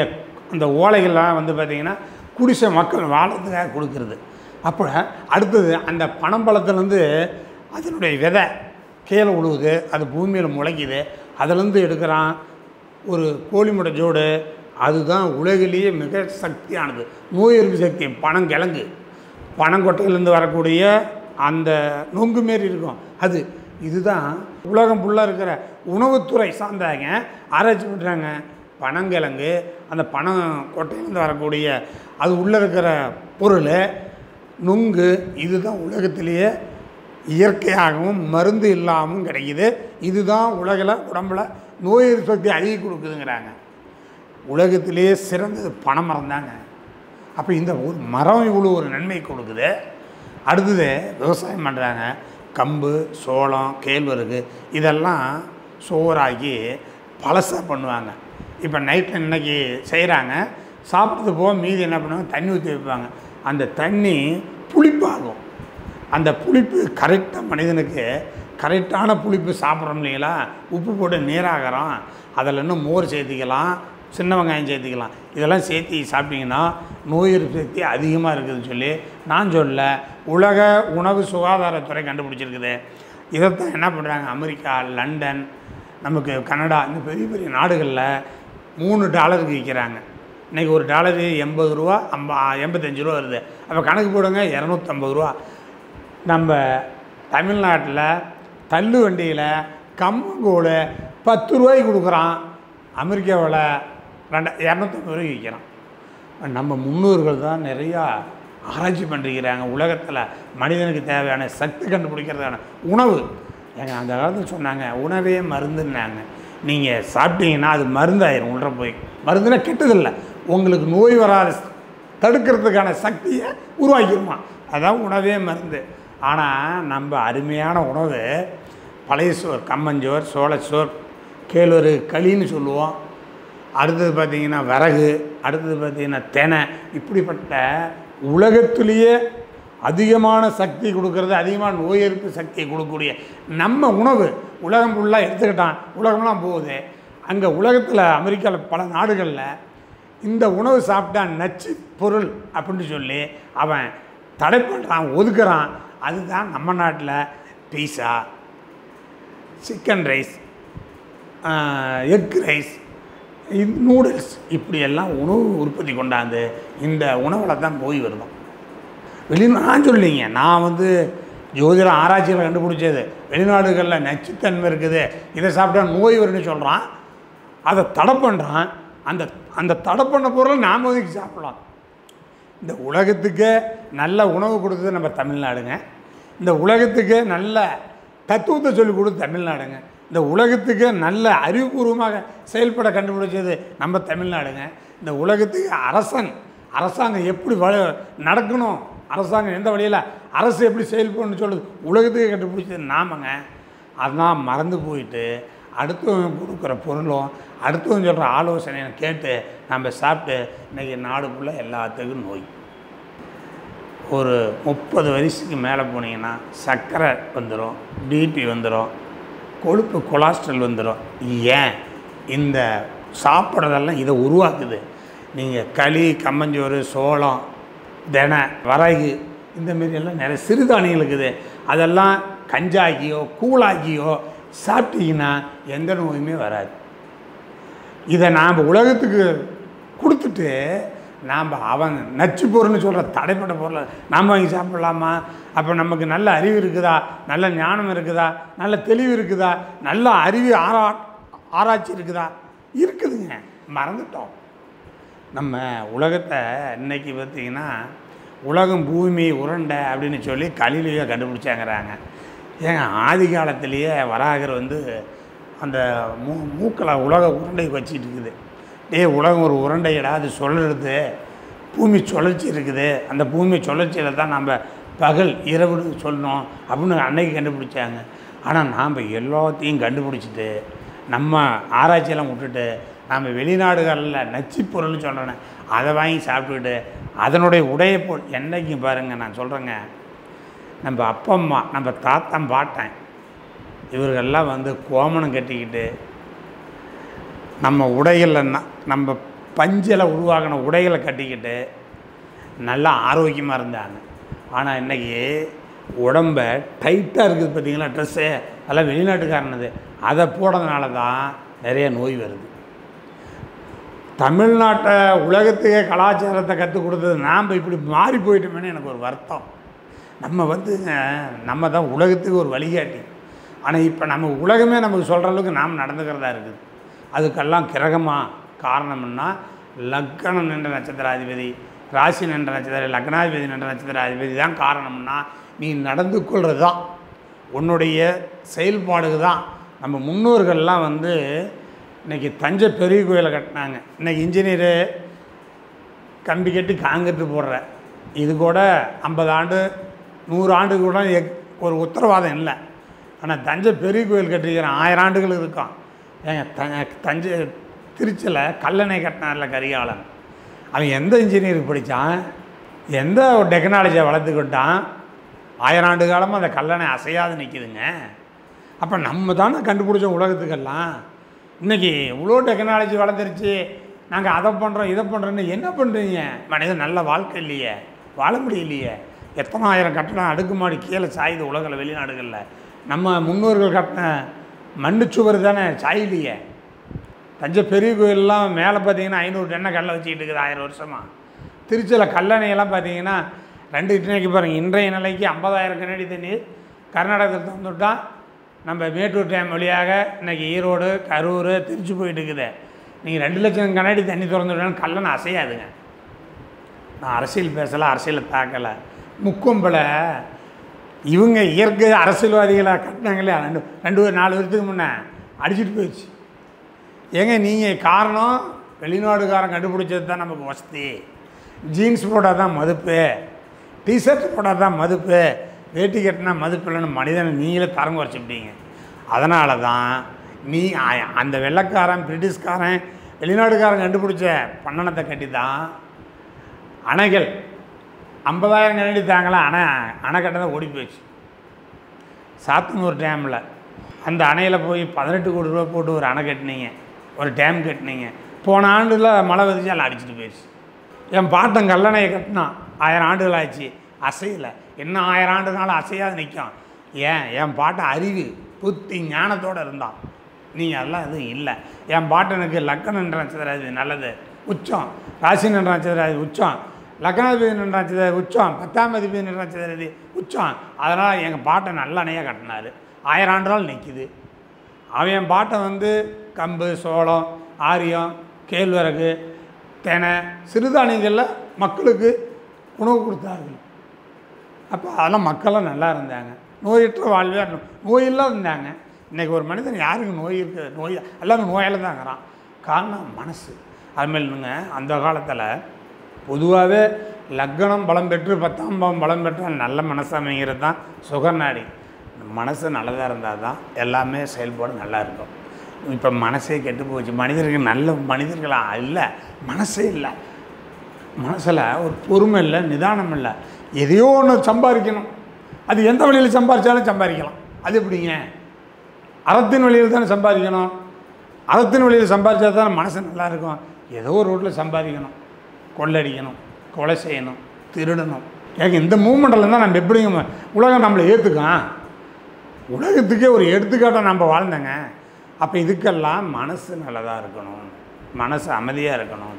அந்த ஓலைகள்லாம் பார்த்திங்கன்னா குடிசை மக்கள் வாழறதுக்காக கொடுக்குறது. அப்போ அடுத்தது அந்த பனம்பழத்துலேருந்து அதனுடைய விதை கீழே விழுவுது, அது பூமியில் முளைக்குது, அதிலேருந்து எடுக்கிறான் ஒரு கோழி முட்டை ஜோடு. அதுதான் உலகிலேயே மிக சக்தியானது, நோய் எதிர்ப்பு சக்தி. பனங்கிழங்கு, பனங்கொட்டையிலேருந்து வரக்கூடிய அந்த நொங்கு மாரி இருக்கும் அது. இதுதான் உலகம் ஃபுல்லாக இருக்கிற உணவுத்துறை சார்ந்தாங்க ஆராய்ச்சி பண்ணுறாங்க. பனங்கிழங்கு, அந்த பனங்கொட்டையிலேருந்து வரக்கூடிய அது உள்ளே இருக்கிற பொருள் நொங்கு, இதுதான் உலகத்திலேயே இயற்கையாகவும் மருந்து இல்லாமல் கிடைக்கிது. இதுதான் உலகில் உடம்பில் நோய் எதிர்ப்பு சக்தி அதிகம் கொடுக்குதுங்கிறாங்க. உலகத்திலேயே சிறந்தது பனைமரம் தாங்க. அப்போ இந்த ஒரு மரம் இவ்வளோ ஒரு நன்மை கொடுக்குது. அடுத்தது விவசாயம் பண்ணுறாங்க. கம்பு, சோளம், கேழ்வரகு இதெல்லாம் சோறாக்கி பழசாக பண்ணுவாங்க. இப்போ நைட்டில் இன்றைக்கி செய்கிறாங்க, சாப்பிட்றது போக மீதி என்ன பண்ணுவாங்க, தண்ணி ஊற்றி வைப்பாங்க. அந்த தண்ணி புளிப்பாகும். அந்த புளிப்பு கரெக்டாக மனிதனுக்கு கரெக்டான புளிப்பு சாப்பிட்றோம் இல்லைங்களா, உப்பு போட்டு நீராகிறோம், அதில் இன்னும் மோர் சேர்த்திக்கலாம், சின்ன வெங்காயம் சேர்த்திக்கலாம். இதெல்லாம் சேர்த்து சாப்பிட்டிங்கன்னா நோய் எதிர்ப்பு சக்தி அதிகமாக இருக்குதுன்னு சொல்லி நான் சொல்ல, உலக உணவு சுகாதாரத்துறை கண்டுபிடிச்சிருக்குது. இதைத்தான் என்ன பண்ணுறாங்க, அமெரிக்கா, லண்டன், நமக்கு கனடா, இந்த பெரிய பெரிய நாடுகளில் $3 விற்கிறாங்க. இன்றைக்கி ஒரு டாலரு $80, 85 ரூபா வருது. அப்போ கணக்கு போடுங்க, $250. நம்ம தமிழ்நாட்டில் தள்ளு வண்டியில் கம்மங்கூழ் 10 ரூபாய்க்கு கொடுக்குறான், அமெரிக்காவில் 250 ரூபாய்க்கு விற்கிறான். நம்ம முன்னோர்கள் தான் நிறையா ஆராய்ச்சி பண்ணிருக்கிறாங்க. உலகத்தில் மனிதனுக்கு தேவையான சக்தி கண்டுபிடிக்கிறதான உணவு. ஏங்க அந்த காலத்தில் சொன்னாங்க உணவே மருந்துன்னாங்க. நீங்கள் சாப்பிட்டீங்கன்னா அது மருந்தாயிரும். உள்ள போய் மருந்துனா கெட்டதில்லை, உங்களுக்கு நோய் வராத தடுக்கிறதுக்கான சக்தியை உருவாக்கிடுமா. அதான் உணவே மருந்து. ஆனால் நம்ம அருமையான உணவு பழைய சோறு, கம்மஞ்சோறு, சோளச்சோறு, கேழ்வரகு களின்னு சொல்லுவோம். அடுத்தது பார்த்திங்கன்னா விறகு, அடுத்தது பார்த்திங்கன்னா தெனை. இப்படிப்பட்ட உலகத்திலேயே அதிகமான சக்தி கொடுக்கறது, அதிகமான நோய் எதிர்ப்பு சக்தியை கொடுக்கக்கூடிய நம்ம உணவு உலகம் ஃபுல்லாக எடுத்துக்கிட்டான். உலகம்லாம் போகுது. அங்கே உலகத்தில் அமெரிக்காவில் பல நாடுகளில் இந்த உணவு சாப்பிட்டா நச்சு பொருள் அப்படின்னு சொல்லி அவன் தடை பண்ணுறான், ஒதுக்குறான். அதுதான் நம்ம நாட்டில் pizza, chicken rice, egg rice, noodles, இப்படியெல்லாம் உணவு உற்பத்தி கொண்டாந்து இந்த உணவில் தான் நோய் வருதும். நான் சொல்லிங்க, நான் ஜோதிட ஆராய்ச்சியில் கண்டுபிடிச்சது. வெளிநாடுகளில் நச்சுத்தன்மை இருக்குது, இதை சாப்பிட்டா நோய் வரும்னு சொல்கிறான், அதை தடை பண்ணுறான். அந்த தடை பண்ண பொருளை நாம் ஒதுக்கி சாப்பிட்லாம். இந்த உலகத்துக்கு நல்ல உணவு கொடுத்தது நம்ம தமிழ்நாடுங்க. இந்த உலகத்துக்கு நல்ல தத்துவத்தை சொல்லிக் கொடுத்தது தமிழ்நாடுங்க. இந்த உலகத்துக்கு நல்ல அறிவுபூர்வமாக செயல்பட கண்டுபிடிச்சது நம்ம தமிழ்நாடுங்க. இந்த உலகத்துக்கு அரசாங்கம் எப்படி நடக்கணும், அரசாங்கம் எந்த வழியில் அரசு எப்படி செயல்படணும்னு சொல்லுது உலகத்துக்கு கண்டுபிடிச்சது நாமங்க. அதெல்லாம் மறந்து போயிட்டு அடுத்தவங்க கொடுக்குற பொருளும் அடுத்தவங்க சொல்கிற ஆலோசனையை கேட்டு நம்ம சாப்பிட்டு இன்றைக்கி நாடுக்குள்ளே எல்லாத்துக்கும் நோய். ஒரு 30 வயசுக்கு மேலே போனீங்கன்னா சர்க்கரை வந்துடும், பிபி வந்துடும், கொழுப்பு கொலஸ்ட்ரால் வந்துடும். ஏன் இந்த சாப்பிட்றதெல்லாம் இதை உருவாக்குது. நீங்கள் களி, கம்மஞ்சோறு, சோளம், தெனை, வரகு, இந்தமாரியெல்லாம் நிறைய சிறுதானியங்கள் இருக்குது. அதெல்லாம் கஞ்சாக்கியோ கூழாக்கியோ சாப்பிட்டீங்கன்னா எந்த நோயுமே வராது. இதை நாம் உலகத்துக்கு கொடுத்துட்டு நாம் அவன் நச்சு பொருள்னு சொல்கிற தடைப்பட்ட பொருளை நாம் வாங்கி சாப்பிட்லாமா? அப்போ நமக்கு நல்ல அறிவு இருக்குதா, நல்ல ஞானம் இருக்குதா, நல்ல தெளிவு இருக்குதா, நல்ல அறிவு ஆராய்ச்சி இருக்குதா? இருக்குதுங்க, மறந்துட்டோம். நம்ம உலகத்தை இன்றைக்கி பார்த்திங்கன்னா உலகம் பூமி உருண்டை அப்படின்னு சொல்லி கலிலேயே கண்டுபிடிச்சாங்கிறாங்க. ஏங்க ஆதி காலத்திலேயே வராகர் அந்த மூக்கில் உலக உருண்டை வச்சிட்டு இருக்குது. உலகம் ஒரு உருண்டையிடா, அது சொல்கிறது பூமி சுழற்சி இருக்குது, அந்த பூமி சுழற்சியில் தான் நம்ம பகல் இரவுன்னு சொல்லணும் அப்படின்னு அன்னைக்கு கண்டுபிடிச்சாங்க. ஆனால் நாம் எல்லாத்தையும் கண்டுபிடிச்சிட்டு நம்ம ஆராய்ச்சியெல்லாம் விட்டுட்டு நம்ம வெளிநாடுகளில் நச்சு பொருள்னு சொல்கிறேன்னு அதை வாங்கி சாப்பிட்டுக்கிட்டு அதனுடைய உடையை என்றைக்கும் பாருங்கள். நான் சொல்கிறேங்க, நம்ம அப்பா அம்மா, நம்ம தாத்தன் பாட்டன் இவர்கள்லாம் கோமணம் கட்டிக்கிட்டு நம்ம உடைகளில் நம்ம பஞ்சில் உருவாகின உடைகளை கட்டிக்கிட்டு நல்லா ஆரோக்கியமாக இருந்தாங்க. ஆனால் இன்றைக்கி உடம்பை டைட்டாக இருக்குது பார்த்தீங்களா, ட்ரெஸ்ஸு அதெல்லாம் வெளிநாட்டுக்காரனது. அதை போடுறதுனால தான் நிறைய நோய் வருது. தமிழ்நாட்டை உலகத்துக்கே கலாச்சாரத்தை கற்றுக் கொடுத்தது நாம் இப்படி மாறி போயிட்டோமேனு எனக்கு ஒரு வருத்தம். நம்ம தான் உலகத்துக்கு ஒரு வழிகாட்டி. ஆனால் இப்போ நம்ம உலகமே நமக்கு சொல்கிற அளவுக்கு நாம் நடந்துக்கிறதா இருக்குது. அதுக்கெல்லாம் கிரகமாக காரணம்னா லக்னம் என்ற நட்சத்திராதிபதி, ராசி என்ற நட்சத்திர லக்னாதிபதி என்ற நட்சத்திராதிபதி தான் காரணம்னா நீ நடந்து கொள்வது தான், உன்னுடைய செயல்பாடுக்கு தான். நம்ம முன்னோர்கள்லாம் இன்றைக்கி தஞ்சை பெரிய கோயிலை கட்டினாங்க. இன்றைக்கி இன்ஜினியரு கம்பி கட்டி காங்கிரீட்டு போடுற இது கூட 50 ஆண்டு 100 ஆண்டுக்கு கூட ஒரு உத்தரவாதம் இல்லை. ஆனால் தஞ்சை பெரிய கோயில் கட்டிருக்கிறேன் 1000 ஆண்டுகள் இருக்கும். ஏங்க தஞ்சை திருச்சியில் கல்லணை கட்டினார்ல கரிகாலன், அவன் எந்த இன்ஜினியருக்கு படித்தான், எந்த ஒரு டெக்னாலஜியை வளர்த்துக்கிட்டான்? 1000 ஆண்டு காலமாக அந்த கல்லணை அசையாது நிற்கிதுங்க. அப்போ நம்ம தானே கண்டுபிடிச்சோம் உலகத்துக்கெல்லாம். இன்றைக்கி இவ்வளோ டெக்னாலஜி வளர்ந்துருச்சு, நாங்கள் அதை பண்ணுறோம் இதை பண்ணுறோன்னு என்ன பண்ணுறீங்க? மனிதன் நல்ல வாழ்க்கை இல்லையே, வாழ முடியலையே. எத்தனை ஆயிரம் கட்டணம் அடுக்குமாடி கீழே சாயுது உலகில் வெளிநாடுகளில். நம்ம முன்னோர்கள் கட்டின மண்ணுச்சுவர் தானே சாயிலையே. தஞ்சை பெரிய கோயிலெலாம் மேலே பார்த்தீங்கன்னா 500 டன்னை கல்லை வச்சுக்கிட்டு இருக்குது 1000 வருஷமாக. திருச்சியில் கல்லணையெல்லாம் பார்த்தீங்கன்னா 2 இன்னைக்கு பாருங்கள், இன்றைய நிலைக்கு 50,000 கனடி தண்ணீர் கர்நாடகத்தில் தந்துவிட்டால் நம்ம மேட்டூர் டேம் வழியாக இன்றைக்கி ஈரோடு கரூர் திருச்சி போயிட்டு இருக்குது. நீங்கள் 2 லட்சம் கனடி தண்ணி திறந்து விட்டாலும் கல்லணை அசையாதுங்க. நான் அரசியல் பேசலை, அரசியலை தாக்கலை. முக்கொம்பில் இவங்க இயற்கை அரசியல்வாதிகளாக கட்டினாங்களே 2-4 வருஷத்துக்கு முன்னே அடிச்சுட்டு போயிடுச்சு. ஏங்க நீங்கள் காரணம் வெளிநாடுகாரன் கண்டுபிடிச்சது தான் நமக்கு வசதி. ஜீன்ஸ் போட்டால் தான் மதிப்பு, டிஷர்ட் போட்டால் தான் மதிப்பு, வேட்டி கட்டினா மதிப்பு இல்லைன்னு மனிதனை நீங்களே தரம் குறைச்சிப்பிட்டீங்க. அதனால தான் நீ அந்த வெள்ளைக்காரன் பிரிட்டிஷ்காரன் வெளிநாடுகாரன் கண்டுபிடிச்ச பன்னணத்தை கட்டி தான் அணைகள் 50,000 கனடி தாங்கலாம். அணை கட்டதான் ஓடி போயிடுச்சு. சாத்தனூர் டேமில் அந்த அணையில் போய் 18 கோடி ரூபா போட்டு ஒரு அணை கட்டினீங்க, ஒரு டேம் கட்டினீங்க. போன ஆண்டில் மழை வந்துச்சு, எல்லாம் அடிச்சுட்டு போயிடுச்சு. என் பாட்டன் கல்லணையை கட்டினான், 1000 ஆண்டுகள் ஆச்சு, அசையலை. இன்னும் 1000 ஆண்டுனாலும் அசையாது நிற்கும். என் பாட்டன் அறிவு புத்தி ஞானத்தோடு இருந்தான். நீங்கள் அதெல்லாம் எதுவும் இல்லை. என் பாட்டனுக்கு லக்னம் என்ற நட்சத்திராதிபதி நல்லது உச்சம், ராசி என்ற நட்சத்திராதிபதி உச்சம், லக்னாதிபதி என்ற நட்சத்திர உச்சம், 10ஆம் அதிபதி என்ற நட்சத்திராதிபதி உச்சம். அதனால் எங்கள் பாட்டை நல்ல அணையாக கட்டினார், 1000 ஆண்டு நாள் நிற்கிது. அவன் என் பாட்டை கம்பு சோளம் ஆரியம் கேழ்வரகு தெனை சிறுதானியங்களில் மக்களுக்கு உணவு கொடுத்தார்கள். அப்போ அதெல்லாம் மக்கள்லாம் நல்லா இருந்தாங்க, நோயற்ற வாழ்வே நோயெல்லாம் இருந்தாங்க. இன்றைக்கி ஒரு மனிதன் யாருக்கு நோய் இருக்குது? நோய் எல்லாமே நோயால் தாங்கிறான். காரணம் மனசு. அதுமாதிரிங்க அந்த காலத்தில் பொதுவாகவே லக்னம் பலம் பெற்று 10ஆம் பாவம் பலம் பெற்று நல்ல மனசு அமைங்கிறது தான் சுகநாடி. மனசு நல்லதாக இருந்தால் தான் எல்லாமே செயல்பாடு நல்லா இருக்கும். இப்போ மனசே கெட்டு போச்சு. மனிதர்கள் நல்ல மனிதர்களாக இல்லை, மனசே இல்லை. மனசில் ஒரு பொறுமை இல்லை, நிதானம் இல்லை. எதையோ ஒன்று சம்பாதிக்கணும், அது எந்த வழியில் சம்பாதிச்சாலும் சம்பாதிக்கலாம். அது எப்படிங்க? அறத்தின் வழியில் தானே சம்பாதிக்கணும். அறத்தின் வழியில் சம்பாதிச்சா தானே மனசு நல்லா இருக்கும். ஏதோ ஒரு ரோட்டில் சம்பாதிக்கணும், கொள்ளடிக்கணும், கொலை செய்யணும், திருடணும். ஏங்க இந்த மூமெண்ட்டில் தான் நம்ம எப்படிங்க உலகம் நம்மளை ஏற்றுக்கான்? உலகத்துக்கே ஒரு எடுத்துக்காட்டை நம்ம வாழ்ந்தேங்க. அப்போ இதுக்கெல்லாம் மனசு நல்லதாக இருக்கணும், மனசு அமைதியாக இருக்கணும்,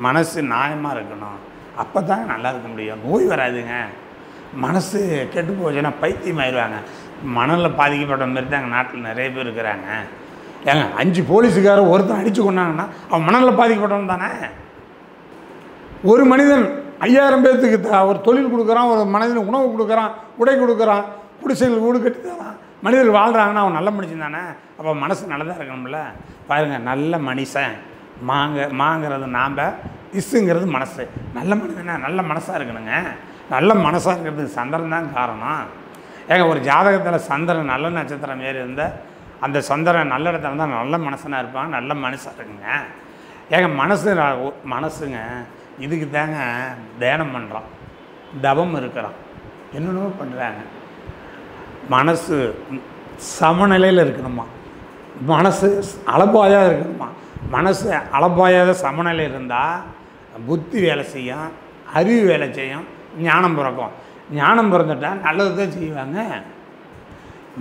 மனசு நியாயமாக இருக்கணும். அப்போ தாங்க நல்லா இருக்க முடியும். நோய் வராதுங்க. மனசு கெட்டு போச்சுன்னா பைத்தியம் ஆயிடுவாங்க. மணலில் பாதிக்கப்பட்ட மாதிரி தாங்க நாட்டில் நிறைய பேர் இருக்கிறாங்க. ஏங்க 5 போலீஸுக்காரர் ஒருத்தன் அடித்து கொண்டாங்கன்னா அவன் மணலில் பாதிக்கப்பட்டவன் தானே. ஒரு மனிதன் 5000 பேர்த்துக்கு ஒரு தொழில் கொடுக்குறான், ஒரு மனிதனுக்கு உணவு கொடுக்குறான், உடை கொடுக்குறான், குடிசைகள் வீடு கட்டி தரான், மனிதர்கள் வாழ்கிறாங்கன்னா அவன் நல்ல மனுஷன் தானே. அப்போ மனசு நல்லதாக இருக்கணும்ல. பாருங்கள், நல்ல மனுஷன் மாங்கிறது நாம், இஸ்ஸுங்கிறது மனசு. நல்ல மனிதனா நல்ல மனசாக இருக்கணுங்க. நல்ல மனசாக இருக்கிறதுக்கு சந்திரன் தான் காரணம். ஏங்க ஒரு ஜாதகத்தில் சந்திரன் நல்ல நட்சத்திரம் மாரி இருந்தால் அந்த சந்திரன் நல்ல இடத்துல இருந்தால் நல்ல மனசனாக இருப்பாங்க, நல்ல மனுஷாக இருக்குங்க. ஏங்க மனசுங்க இதுக்கு தாங்க தியானம் பண்ணுறான், தவம் இருக்கிறான், என்னென்னமோ பண்ணுறாங்க. மனசு சமநிலையில் இருக்கணுமா, மனசு அளப்பாயாக இருக்கணுமா. மனசு அளப்பாயாத சமநிலை இருந்தால் புத்தி வேலை செய்யும், அறிவு வேலை செய்யும், ஞானம் பிறக்கும். ஞானம் பிறந்துட்டால் நல்லது தான் செய்வாங்க.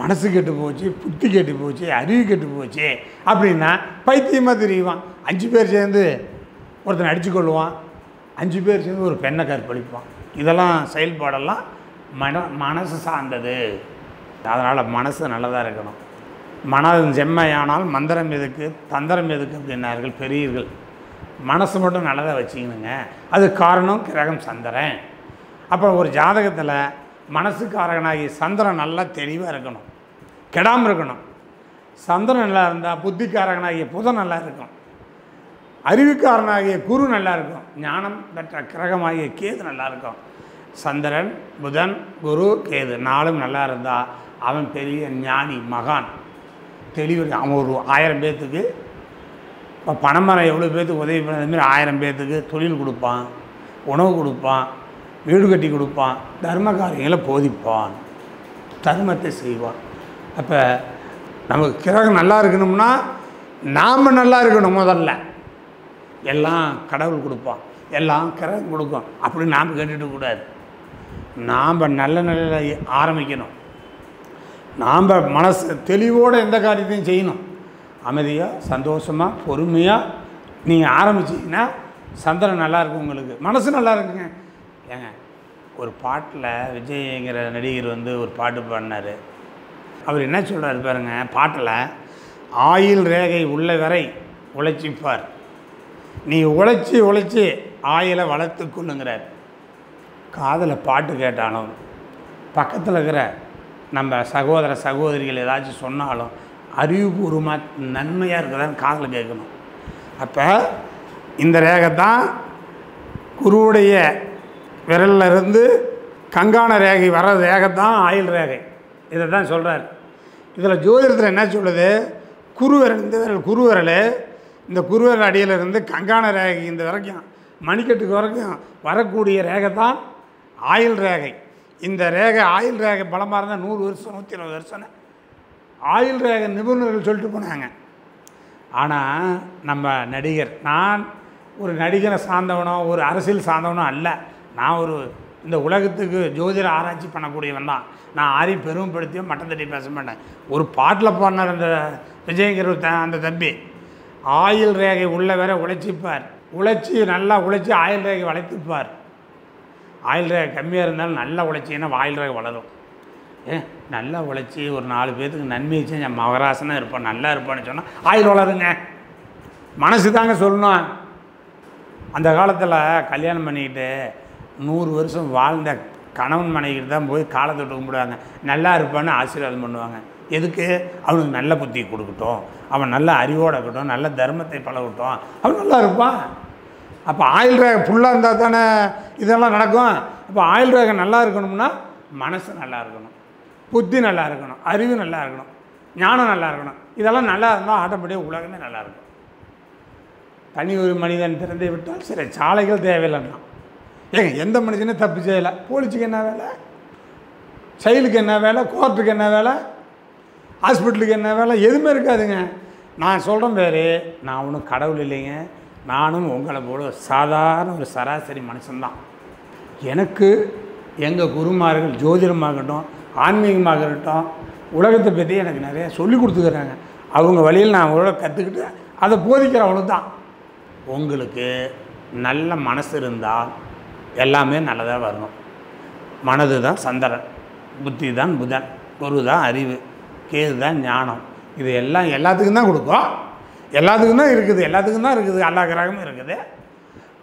மனசு கெட்டு போச்சு, புத்தி கெட்டு போச்சு, அறிவு கெட்டு போச்சு அப்படின்னா பைத்தியமாக தெரியுவான். 5 பேர் சேர்ந்து ஒருத்தனை அடித்து கொள்ளுவான், 5 பேர் சேர்ந்து ஒரு பெண்ணை கற்பழிப்பான். இதெல்லாம் செயல்பாடெல்லாம் மனசு சார்ந்தது. அதனால் மனசு நல்லதாக இருக்கணும். மனம் செம்மையானால் மந்திரம் எதுக்கு, தந்திரம் எதுக்கு அப்படின்னார்கள் பெரியர்கள். மனசு மட்டும் நல்லதாக வச்சுக்கணுங்க. அது காரணம் கிரகம் சந்திரன். அப்போ ஒரு ஜாதகத்தில் மனசுக்காரகனாகி சந்திரன் நல்லா தெளிவாக இருக்கணும், கெடாமல் இருக்கணும். சந்திரன் நல்லா இருந்தால் புத்திக்காரகனாகிய புதன் நல்லா இருக்கும், அறிவுக்காரனாகிய குரு நல்லா இருக்கும், ஞானம் பெற்ற கிரகமாகிய கேது நல்லா இருக்கும். சந்திரன், புதன், குரு, கேது 4ம் நல்லா இருந்தால் அவன் பெரிய ஞானி, மகான், தெளிவு. அவன் ஒரு 1000 பேர்த்துக்கு இப்போ பணமரம் எவ்வளோ பேர்த்துக்கு உதவி பண்ணதுமாரி 1000 பேர்த்துக்கு தொழில் கொடுப்பான், உணவு கொடுப்பான், வீடு கட்டி கொடுப்பான், தர்ம காரியங்களை போதிப்பான், தர்மத்தை செய்வான். அப்போ நமக்கு கிரகம் நல்லா இருக்கணும்னா நாம் நல்லா இருக்கணும். முதல்ல எல்லாம் கடவுள் கொடுப்பான், எல்லாம் கிரகம் கொடுக்கும் அப்படின்னு நாம் கேட்டுட்டு கூடாது. நாம் நல்ல நிலையில் ஆரம்பிக்கணும். நாம் மனசு தெளிவோடு எந்த காரியத்தையும் செய்யணும். அமைதியாக, சந்தோஷமாக, பொறுமையாக நீங்கள் ஆரம்பிச்சிங்கன்னா சந்திரன் நல்லாயிருக்கும், உங்களுக்கு மனசு நல்லா இருக்குங்க. ஏங்க ஒரு பாட்டில் விஜய்ங்கிற நடிகர் ஒரு பாட்டு பாடினார். அவர் என்ன சொல்கிறார் பாருங்க பாட்டில், ஆயில் ரேகை உள்ள வரை உழைச்சிப்பார், நீ உழைச்சி உழைச்சி ஆயிலை வளர்த்து கொள்ளுங்கிறார். காதில் பாட்டு கேட்டாலும் பக்கத்தில் இருக்கிற நம்ம சகோதர சகோதரிகள் ஏதாச்சும் சொன்னாலும் அறிவுபூர்வமாக நன்மையாக இருக்கிறதான்னு காதில் கேட்கணும். அப்போ இந்த ரேகை தான் குருவுடைய விரலில் இருந்து கங்காண ரேகை வர ரேகை தான் ஆயில் ரேகை. இதை தான் சொல்கிறார். இதில் ஜோதிடத்தில் என்ன சொல்லுது, குருவிரல், இந்த விரல் குருவிரல், இந்த குருவிரல் அடியிலிருந்து கங்காண ரேகை இந்த வரைக்கும் மணிக்கட்டுக்கு வரைக்கும் வரக்கூடிய ரேகை தான் ஆயில் ரேகை. இந்த ரேகை ஆயில் ரேகை பலமாக இருந்தால் 100 வருஷம் 120 வருஷம்னு ஆயில் ரேகை நிபுணர்கள் சொல்லிட்டு போனாங்க. ஆனால் நம்ம நடிகர், நான் ஒரு நடிகரை சார்ந்தவனோ ஒரு அரசியல் சார்ந்தவனோ அல்ல. நான் ஒரு இந்த உலகத்துக்கு ஜோதிட ஆராய்ச்சி பண்ணக்கூடியவன் தான். நான் யாரையும் பெருமைப்படுத்தியோ மட்டம் தட்டி பேச மாட்டேன். ஒரு பாட்டில் பாடினார் அந்த விஜயங்கிற அந்த தம்பி, ஆயில் ரேகை உள்ள வேற உழைச்சிப்பார், உழைச்சி நல்லா உழைச்சி ஆயில் ரேகை வளைத்துப்பார். ஆயில் ரேகை கம்மியாக இருந்தாலும் நல்லா உழைச்சின்னா ஆயில் ரேகை வளரும். நல்லா உழைச்சி ஒரு 4 பேர்த்துக்கு நன்மையை செஞ்சு மகராசனாக இருப்பான், நல்லா இருப்பான்னு சொன்னால் ஆயில் வளருங்க. மனசு தாங்க சொல்லணும். அந்த காலத்தில் கல்யாணம் பண்ணிக்கிட்டு 100 வருஷம் வாழ்ந்த கணவன் மனைவிட்டு தான் போய் காலத்தொட்டு கும்பிடுவாங்க, நல்லா இருப்பான்னு ஆசீர்வாதம் பண்ணுவாங்க. எதுக்கு? அவனுக்கு நல்ல புத்தி கொடுக்கட்டும், அவன் நல்ல அறிவோடு இருக்கட்டும், நல்ல தர்மத்தை பழகட்டும், அவன் நல்லா இருப்பான். அப்போ ஆயில் ரேகை ஃபுல்லாக இருந்தால் தானே இதெல்லாம் நடக்கும். அப்போ ஆயில் ரேகை நல்லா இருக்கணும்னா மனசு நல்லா இருக்கணும், புத்தி நல்லா இருக்கணும், அறிவு நல்லா இருக்கணும், ஞானம் நல்லா இருக்கணும். இதெல்லாம் நல்லா இருந்தால் ஆட்டோமேட்டிக்காக உலகமே நல்லாயிருக்கும். தனி ஒரு மனிதன் திறந்து விட்டால் சரி, சாலைகள் தேவையில்லைன்னா ஏங்க எந்த மனுஷனும் தப்பு செய்யலை. போலீஸுக்கு என்ன வேலை, செயலுக்கு என்ன வேலை, கோர்ட்டுக்கு என்ன வேலை, ஹாஸ்பிட்டலுக்கு என்ன வேலை, எதுவுமே இருக்காதுங்க. நான் சொல்கிறேன் பேர், நான் ஒன்றும் கடவுள் இல்லைங்க, நானும் உங்களை போல சாதாரண ஒரு சராசரி மனுஷன்தான். எனக்கு எங்கள் குருமார்கள் ஜோதிடமாகட்டும் ஆன்மீகமாக இருக்கட்டும் உலகத்தை பற்றி எனக்கு நிறைய சொல்லி கொடுத்துக்கிறாங்க. அவங்க வழியில் நான் அவங்களோட கற்றுக்கிட்டு அதை போதிக்கிற அவ்வளோ தான். உங்களுக்கு நல்ல மனசு இருந்தால் எல்லாமே நல்லதாக வரணும். மனது தான் சந்திரன், புத்தி தான் புதன், குரு தான் அறிவு, கேது தான் ஞானம். இது எல்லாம் எல்லாத்துக்கும் தான் கொடுக்கும், எல்லாத்துக்கும் தான் இருக்குது, எல்லாத்துக்கும் தான் இருக்குது. எல்லா கிரகமும் இருக்குது,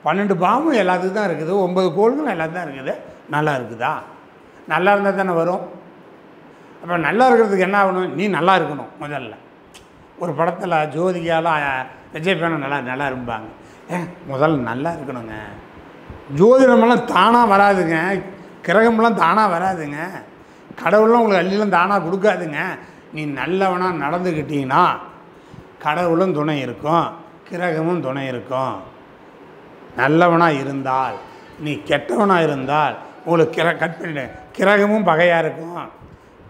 12 பாவமும் எல்லாத்துக்கும் தான் இருக்குது, 9 கோள்களும் எல்லாத்துக்கும் தான் இருக்குது. நல்லா இருக்குதா? நல்லா இருந்தால் தானே வரும். அப்போ நல்லா இருக்கிறதுக்கு என்ன ஆகணும்? நீ நல்லா இருக்கணும். முதல்ல ஒரு படத்தில் ஜோதிகால விஜய் பேனை நல்லா இருப்பாங்க. முதல்ல நல்லா இருக்கணுங்க. ஜோதிடமெல்லாம் தானாக வராதுங்க, கிரகமெல்லாம் தானாக வராதுங்க, கடவுள்லாம் உங்களுக்கு அள்ளிலாம் தானாக கொடுக்காதுங்க. நீ நல்லவனாக நடந்துக்கிட்டீங்கன்னா கடவுளும் துணை இருக்கும், கிரகமும் துணை இருக்கும். நல்லவனாக இருந்தால், நீ கெட்டவனாக இருந்தால் உங்களுக்கு கட் பண்ணிடு, கிரகமும் பகையாக இருக்கும்,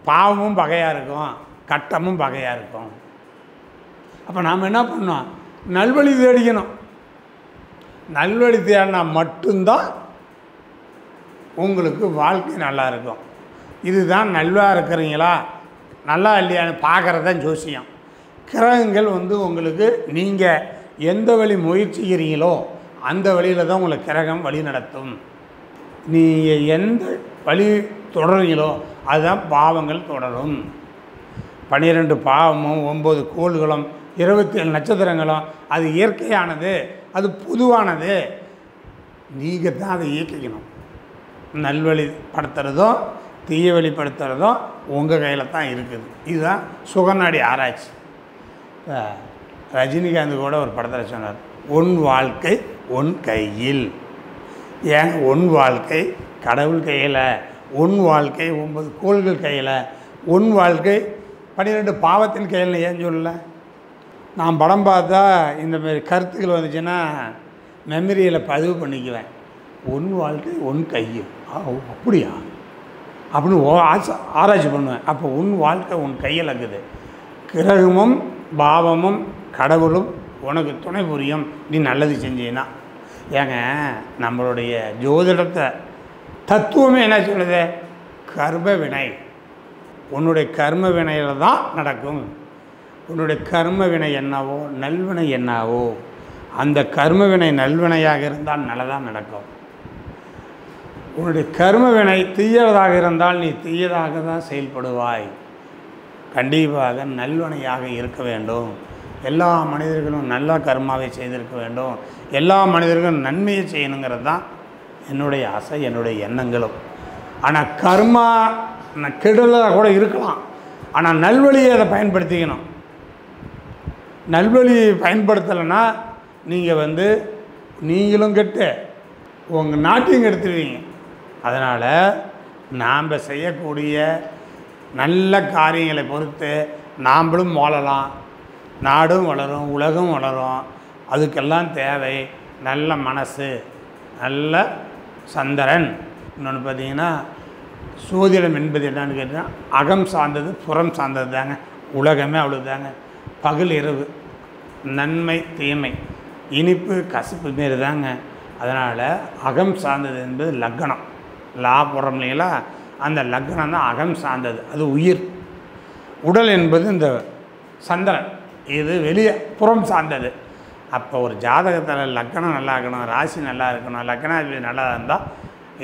பாவமும் பகையாக இருக்கும், கட்டமும் பகையாக இருக்கும். அப்போ நாம் என்ன பண்ணோம்? நல்வழி தேடிக்கணும். நல்வழி தேடினா மட்டும்தான் உங்களுக்கு வாழ்க்கை நல்லா இருக்கும். இதுதான் நல்லா இருக்கிறீங்களா, நல்லா இல்லையான்னு பார்க்குறது தான் ஜோசியம். கிரகங்கள் வந்து உங்களுக்கு நீங்கள் எந்த வழி முயற்சிக்கிறீங்களோ அந்த வழியில் தான் உங்களை கிரகம் வழி நடத்தும். நீங்கள் எந்த வழி தொடர்றீங்களோ அதுதான் பாவங்கள் தொடரும். 12 பாவமும் 9 கோள்களும் 27 நட்சத்திரங்களும் அது இயற்கையானது, அது பொதுவானது. நீங்கள் தான் அதை இயக்கிக்கணும். நல்வழிப்படுத்துறதோ தீய வழிப்படுத்துறதோ உங்கள் கையில் தான் இருக்குது. இதுதான் சுகநாடி ஆராய்ச்சி. ரஜினிகாந்த் கூட ஒரு படத்தில் சொன்னார், உன் வாழ்க்கை உன் கையில். ஏன் உன் வாழ்க்கை கடவுள் கையில், உன் வாழ்க்கை 9 கோள்கள் கையில், உன் வாழ்க்கை 12 பாவத்தின் கையில் ஏன் சொல்லலை? நான் படம் பார்த்தா இந்தமாரி கருத்துக்கள் வந்துச்சுன்னா மெமரியில் பதிவு பண்ணிக்குவேன். உன் வாழ்க்கை உன் கையில். அப்படியா அப்படின்னு ஆராய்ச்சி பண்ணுவேன். அப்போ உன் வாழ்க்கை உன் கையில் இருக்குது. கிரகமும் பாவமும் கடவுளும் உனக்கு துணை புரியும் நீ நல்லது செஞ்சீன்னா. ஏங்க நம்மளுடைய ஜோதிடத்தை தத்துவமே என்ன சொல்லுது? கர்ம வினை. உன்னுடைய கர்ம வினையில் தான் நடக்கும். உன்னுடைய கர்ம வினை என்னவோ நல்வினை என்னவோ அந்த கர்ம வினை நல்வினையாக இருந்தால் நல்லதாக நடக்கும். உன்னுடைய கர்ம வினை தீயதாக இருந்தால் நீ தீயதாக தான் செயல்படுவாய். கண்டிப்பாக நல்வினையாக இருக்க வேண்டும். எல்லா மனிதர்களும் நல்ல கர்மாவை செய்திருக்க வேண்டும். எல்லா மனிதர்களும் நன்மையை செய்யணுங்கிறது தான் என்னுடைய ஆசை, என்னுடைய எண்ணங்களும். ஆனால் கர்மா கெடுதலாக கூட இருக்கலாம். ஆனால் நல்வழியை அதை பயன்படுத்திக்கணும். நல்வழி பயன்படுத்தலைன்னா நீங்கள் நீங்களும் கெட்டு உங்கள் நாட்டையும் கெடுத்துருவீங்க. அதனால் நாம் செய்யக்கூடிய நல்ல காரியங்களை பொறுத்து நாம்ளும் வாழலாம், நாடும் வளரும், உலகம் வளரும். அதுக்கெல்லாம் தேவை நல்ல மனசு, நல்ல சந்திரன். இன்னொன்று பார்த்திங்கன்னா சோதிடம் என்பது என்னன்னு கேட்டால் அகம் சார்ந்தது புறம் சார்ந்தது தாங்க. உலகமே அவ்வளோ தாங்க. பகல் இரவு, நன்மை தீமை, இனிப்பு கசப்பு மாரி தாங்க. அதனால் அகம் சார்ந்தது என்பது லக்னம். லா போடுறோம் இல்லைங்களா, அந்த லக்னம் தான் அகம் சார்ந்தது. அது உயிர். உடல் என்பது இந்த சந்திரன், இது வெளியே புறம் சார்ந்தது. அப்போ ஒரு ஜாதகத்தில் லக்னம் நல்லா இருக்கணும், ராசி நல்லா இருக்கணும், லக்னாதிபதி நல்லா இருந்தால்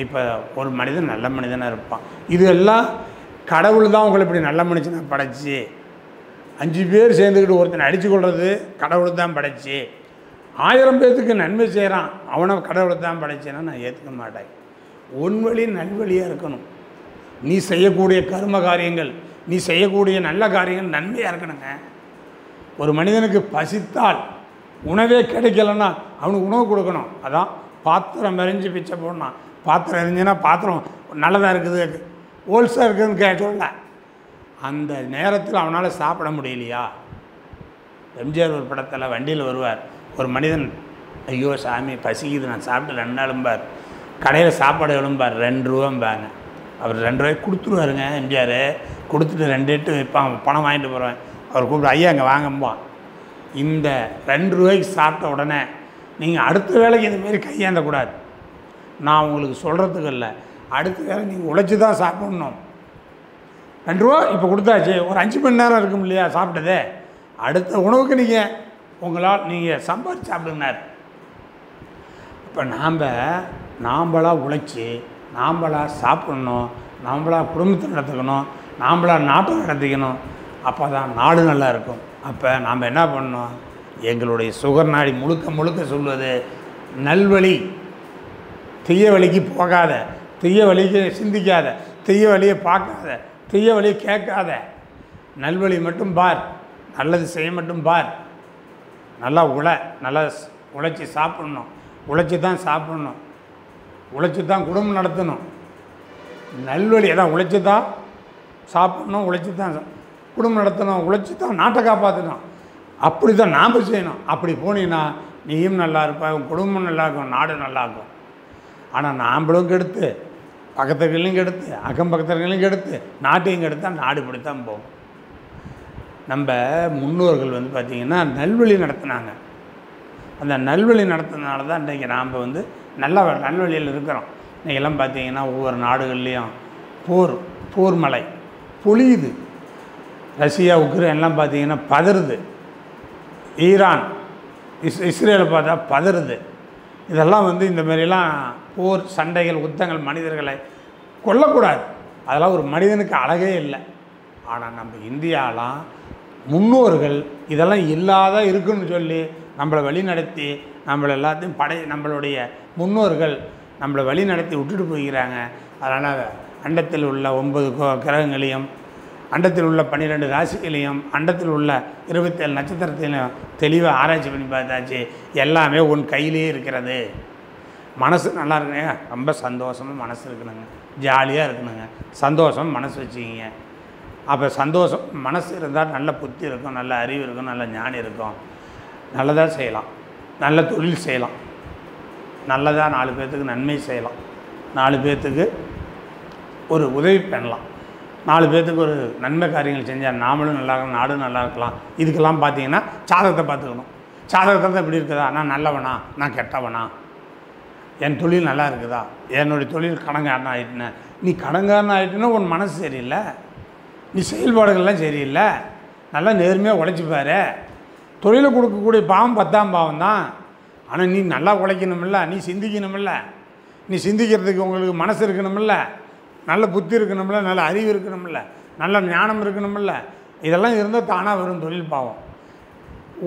இப்போ ஒரு மனிதன் நல்ல மனிதனாக இருப்பான். இது எல்லாம் கடவுள் தான் உங்களை இப்படி நல்ல மனுஷனாக படைச்சி 5 பேர் சேர்ந்துக்கிட்டு ஒருத்தனை அடித்து கொள்வது கடவுள் தான் படைச்சி 1000 பேர்த்துக்கு நன்மை செய்கிறான் அவனை கடவுளை தான் படைச்சேன்னா நான் ஏற்றுக்க மாட்டேன். உன் வழி நல்வழியாக இருக்கணும். நீ செய்யக்கூடிய கர்ம காரியங்கள், நீ செய்யக்கூடிய நல்ல காரியங்கள் நன்மையாக இருக்கணுங்க. ஒரு மனிதனுக்கு பசித்தால் உணவே கிடைக்கலன்னா அவனுக்கு உணவு கொடுக்கணும். அதான் பாத்திரம் எரிஞ்சு பிச்சை போடணும். பாத்திரம் எரிஞ்சுன்னா பாத்திரம் நல்லதாக இருக்குது, ஓல்ஸாக இருக்குதுன்னு சொல்ல. அந்த நேரத்தில் அவனால் சாப்பிட முடியலையா? எம்ஜிஆர் ஒரு படத்தில் வண்டியில் வருவார். ஒரு மனிதன், ஐயோ சாமி பசிக்குது நான் சாப்பிட்டு 2 நாளும்பார். கடையில் சாப்பாடு எவ்வளோம்பார்? 2 ரூபாம்பாங்க. அவர் 2 ரூபாய்க்கு கொடுத்துருவாருங்க. எம்ஜிஆர் கொடுத்துட்டு 2 எட்டு வைப்பான், பணம் வாங்கிட்டு போகிறேன். அவர் கூப்பிட்டு ஐயா அங்கே வாங்கம்பான். இந்த 2 ரூபாய்க்கு சாப்பிட்ட உடனே நீங்கள் அடுத்த வேலைக்கு இதுமாரி கையாண்டக்கூடாது. நான் உங்களுக்கு சொல்கிறதுக்கு இல்லை, அடுத்த வேலை நீங்கள் உழைச்சி தான் சாப்பிட்ணும். 2 ரூபா இப்போ கொடுத்தாச்சு, ஒரு 5 மணி நேரம் இருக்கும் இல்லையா சாப்பிட்டதே, அடுத்த உணவுக்கு நீங்கள் சம்பாதிச்சு சாப்பிடுங்கனார். இப்போ நாம்பளாக உழைச்சி நாம்பளாக சாப்பிட்ணும், நாம்பளாக குடும்பத்தை நடத்துக்கணும், நாம்பளாக நாட்டை நடத்திக்கணும். அப்போ தான் நாடு நல்லா இருக்கும். அப்போ நாம் என்ன பண்ணணும்? எங்களுடைய சுகர் நாடி முழுக்க சொல்வது நல்வழி. தீய வழிக்கு போகாத, தீய வழிக்கு சிந்திக்காத, தீய வழியை பார்க்காத, தீய வழியை கேட்காத, நல்வழி மட்டும் பார், நல்லது செய்ய மட்டும் பார். நல்லா உழைச்சி சாப்பிட்ணும், உழைச்சி தான் சாப்பிட்ணும், உழைச்சி தான் குடும்பம் நடத்தணும். நல்வழி அதான் உழைச்சி தான் சாப்பிட்ணும், உழைச்சி தான் குடும்பம் நடத்தணும், உழைச்சி தான் நாட்டை காப்பாற்றணும். அப்படி தான் நாம் செய்யணும். அப்படி போனீங்கன்னா நீயும் நல்லா இருப்ப, உன் குடும்பம் நல்லா இருக்கும், நாடு நல்லாயிருக்கும். ஆனால் நாம்பளும் கெடுத்து பக்கத்துகளையும் கெடுத்து அக்கம் பக்கத்துகளையும் கெடுத்து நாட்டையும் கெடுத்தால் நாடு இப்படித்தான் போகும். நம்ம முன்னோர்கள் பார்த்திங்கன்னா நல்வழி நடத்தினாங்க. அந்த நல்வழி நடத்தினால தான் இன்றைக்கி நாம் நல்வழியில் இருக்கிறோம். இன்றைக்கெல்லாம் பார்த்திங்கன்னா ஒவ்வொரு நாடுகள்லேயும் போர் மழை பொழியுது. ரஷ்யா உக்ரைன் எல்லாம் பார்த்தீங்கன்னா பதறுது. ஈரான் இஸ்ரேலை பார்த்தா பதறுது. இதெல்லாம் வந்து இந்த மாதிரிலாம் போர் சண்டைகள் யுத்தங்கள் மனிதர்களை கொல்லக்கூடாது. அதெல்லாம் ஒரு மனிதனுக்கு அழகே இல்லை. ஆனால் நம்ம இந்தியாலாம் முன்னோர்கள் இதெல்லாம் இல்லாத இருக்குன்னு சொல்லி நம்மளை வழி நடத்தி நம்மளை எல்லாத்தையும் நம்மளுடைய முன்னோர்கள் நம்மளை வழி நடத்தி விட்டுட்டு போய்கிறாங்க. அதனால் அண்டத்தில் உள்ள 9 கிரகங்களையும், அண்டத்தில் உள்ள 12 ராசிகளையும், அண்டத்தில் உள்ள 27 நட்சத்திரத்திலையும் தெளிவாக ஆராய்ச்சி பண்ணி பார்த்தாச்சு. எல்லாமே உன் கையிலே இருக்கிறது. மனசு நல்லா இருக்குங்க, ரொம்ப சந்தோஷமாக மனசு இருக்கணுங்க, ஜாலியாக இருக்கணுங்க, சந்தோஷம் மனசு வச்சுக்கிங்க. அப்போ சந்தோஷம் மனசு இருந்தால் நல்ல புத்தி இருக்கும், நல்ல அறிவு இருக்கும், நல்ல ஞானம் இருக்கும். நல்லதாக செய்யலாம், நல்ல தொழில் செய்யலாம், நல்லதாக 4 பேர்த்துக்கு நன்மை செய்யலாம், 4 பேர்த்துக்கு ஒரு உதவி பண்ணலாம், 4 பேர்த்துக்கு ஒரு நன்மை காரியங்கள் செஞ்சால் நாமளும் நல்லா இருக்கலாம், நாடும் நல்லா இருக்கலாம். இதுக்கெல்லாம் பார்த்தீங்கன்னா ஜாதகத்தை பார்த்துக்கணும். ஜாதகத்தை எப்படி இருக்குதா, நான் நல்லவனா நான் கெட்டவனா, என் தொழில் நல்லா இருக்குதா, என்னுடைய தொழில் கடங்காரன் ஆகிட்டுன. நீ கடங்காரன் ஆகிட்டுன்னா உன் மனசு சரியில்லை, நீ செயல்பாடுகள்லாம் சரியில்லை, நல்லா நேர்மையாக உழைச்சிப்பாரு. தொழிலை கொடுக்கக்கூடிய பாவம் 10ஆம் பாவம் தான். ஆனால் நீ நல்லா உழைக்கணுமில்ல, நீ சிந்திக்கணுமில்ல, நீ சிந்திக்கிறதுக்கு உங்களுக்கு மனசு இருக்கணுமில்ல, நல்ல புத்தி இருக்கணுமில்ல, நல்ல அறிவு இருக்கணுமில்ல, நல்ல ஞானம் இருக்கணுமில்ல. இதெல்லாம் இருந்தால் தானாக வரும் தொழில் பாவம்.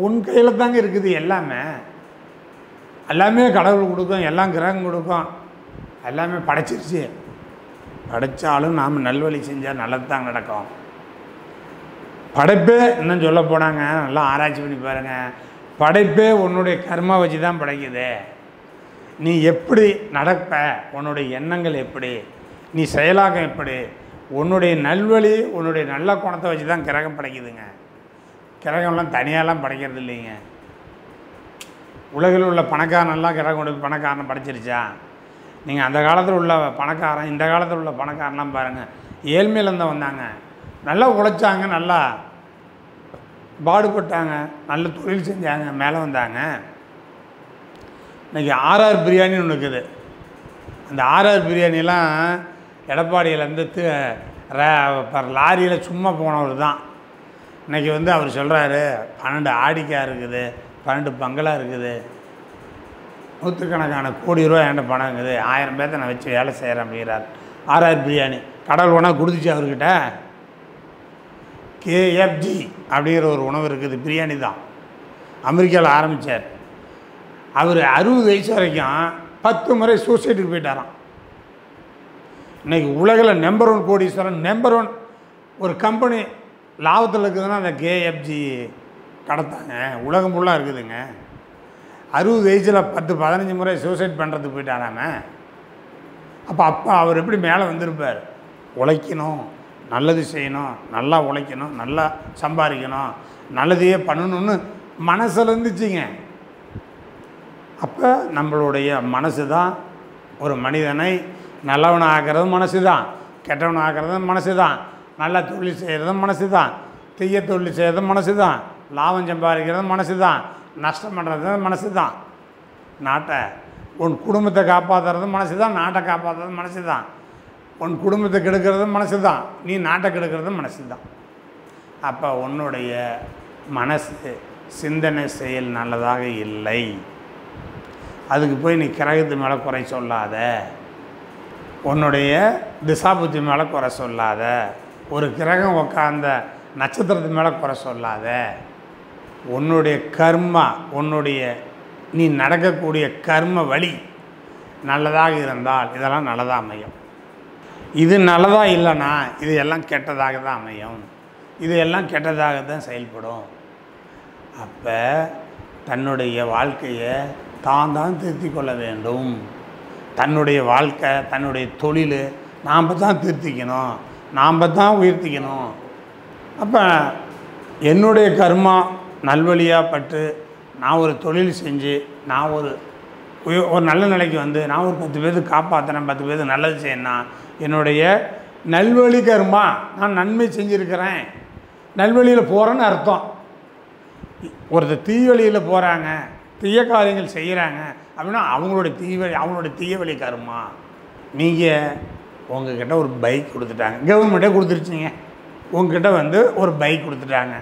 உன் கையில் தாங்க இருக்குது எல்லாமே. எல்லாமே கடவுள் கொடுக்கும், எல்லாம் கிரகம் கொடுக்கும், எல்லாமே படைச்சிருச்சு. படைத்தாலும் நாம் நல்வழி செஞ்சால் நல்லது தான் நடக்கும். படைப்பே இன்னும் சொல்ல போனாங்க, நல்லா ஆராய்ச்சி பண்ணி பாருங்கள். படைப்பே உன்னுடைய கர்மா வச்சு தான் படைக்குது. நீ எப்படி நடப்ப, உன்னுடைய எண்ணங்கள் எப்படி, நீ செயலாக்கம் எப்படி, உன்னுடைய நல்வழி உன்னுடைய நல்ல குணத்தை வச்சு தான் கிரகம் படைக்குதுங்க. கிரகம்லாம் தனியாலாம் படைக்கிறது இல்லைங்க. உலகில் உள்ள பணக்காரனெல்லாம் கிரகம் கொண்டு பணக்காரனை படைச்சிருச்சா? நீங்கள் அந்த காலத்தில் உள்ள பணக்காரன் இந்த காலத்தில் உள்ள பணக்காரன்லாம் பாருங்கள், ஏழ்மையிலேருந்து வந்தாங்க, நல்லா உழைச்சாங்க, நல்லா பாடுபட்டாங்க, நல்ல தொழில் செஞ்சாங்க, மேலே வந்தாங்க. இன்றைக்கி ஆர்ஆர் பிரியாணின்னு ஒன்று இருக்குது. அந்த ஆர்ஆர் பிரியாணிலாம் எடப்பாடியிலேருந்து லாரியில் சும்மா போனவர் தான். இன்றைக்கி வந்து அவர் சொல்கிறாரு 12 ஆடிக்கா இருக்குது, 12 பங்களா இருக்குது, நூற்றுக்கணக்கான கோடி ரூபா என்கிட்ட பணம் இருக்குது, 1000 பேர்த்த நான் வச்சு வேலை செய்கிறேன் அப்படிங்கிறார். ஆர்ஆர் பிரியாணி கடவுள் உணவு கொடுத்துச்சு அவர்கிட்ட. KFG அப்படிங்கிற ஒரு உணவு இருக்குது, பிரியாணி தான், அமெரிக்காவில் ஆரம்பித்தார். அவர் 60 வயசு வரைக்கும் 10 முறை சூசைட்டுக்கு போயிட்டாராம். இன்றைக்கி உலகில் நம்பர் 1 கோடீஸ்வரன், நம்பர் 1 ஒரு கம்பெனி லாபத்தில் இருக்குதுன்னா அந்த KFG கடத்தாங்க, உலகம் ஃபுல்லாக இருக்குதுங்க. 60 வயசில் 10-15 முறை சூசைட் பண்ணுறதுக்கு போயிட்டாராம. அப்போ அவர் எப்படி மேலே வந்திருப்பார்? உழைக்கணும், நல்லது செய்யணும், நல்லா உழைக்கணும், நல்லா சம்பாதிக்கணும், நல்லதையே பண்ணணும்னு மனசில் இருந்துச்சுங்க. அப்போ நம்மளுடைய மனசு தான் ஒரு மனிதனை நல்லவனை ஆக்கிறதும் மனசு தான், கெட்டவனை ஆக்கிறதும் மனசு தான், நல்ல தொழில் செய்கிறதும் மனசு தான், தீய தொழில் செய்கிறதும் மனசு தான், லாபம் சம்பாதிக்கிறதும் மனசு தான், நஷ்டம் பண்ணுறதும் மனசு தான். நாட்டை உன் குடும்பத்தை காப்பாற்றுறதும் மனசு தான், நாட்டை காப்பாற்றுறதும் மனசு தான். உன் குடும்பத்தை கெடுக்கிறதும் மனசு தான், நீ நாட்டை கெடுக்கிறதும் மனசு தான். அப்போ உன்னுடைய மனசு சிந்தனை செயல் நல்லதாக இல்லை. அதுக்கு போய் நீ கிரகத்து மேலே குறை சொல்லாத, உன்னுடைய திசாபுத்தி மேலே குறை சொல்லாத, ஒரு கிரகம் உட்கார்ந்த நட்சத்திரத்து மேலே குறை சொல்லாத. உன்னுடைய கர்மா, உன்னுடைய நீ நடக்கக்கூடிய கர்ம வழி நல்லதாக இருந்தால் இதெல்லாம் நல்லதாக அமையும். இது நல்லதாக இல்லைன்னா இது எல்லாம் கெட்டதாக தான் அமையும், இது எல்லாம் கெட்டதாக தான் செயல்படும். அப்போ தன்னுடைய வாழ்க்கையை தான் திருத்தி கொள்ள வேண்டும். தன்னுடைய வாழ்க்கை, தன்னுடைய தொழில் நாம் தான் திருத்திக்கணும், நாம் தான் உயர்த்திக்கணும். அப்போ என்னுடைய கர்மா நல்வழியாக பட்டு நான் ஒரு தொழில் செஞ்சு நான் ஒரு நல்ல நிலைக்கு வந்து நான் ஒரு 10 பேருக்கு காப்பாற்றுறேன், 10 பேருக்கு நல்லது செய்யணும், என்னுடைய நல்வழி கர்மா, நான் நன்மை செஞ்சுருக்கிறேன், நல்வழியில் போகிறேன்னு அர்த்தம். ஒருத்தர் தீவழியில் போகிறாங்க, தீய காரியங்கள் செய்கிறாங்க அப்படின்னா அவங்களோட தீய வழி கர்மா. நீங்கள் உங்கள்கிட்ட ஒரு பைக் கொடுத்துட்டாங்க, கவர்மெண்ட்டே கொடுத்துருச்சிங்க, உங்ககிட்ட வந்து ஒரு பைக் கொடுத்துட்டாங்க.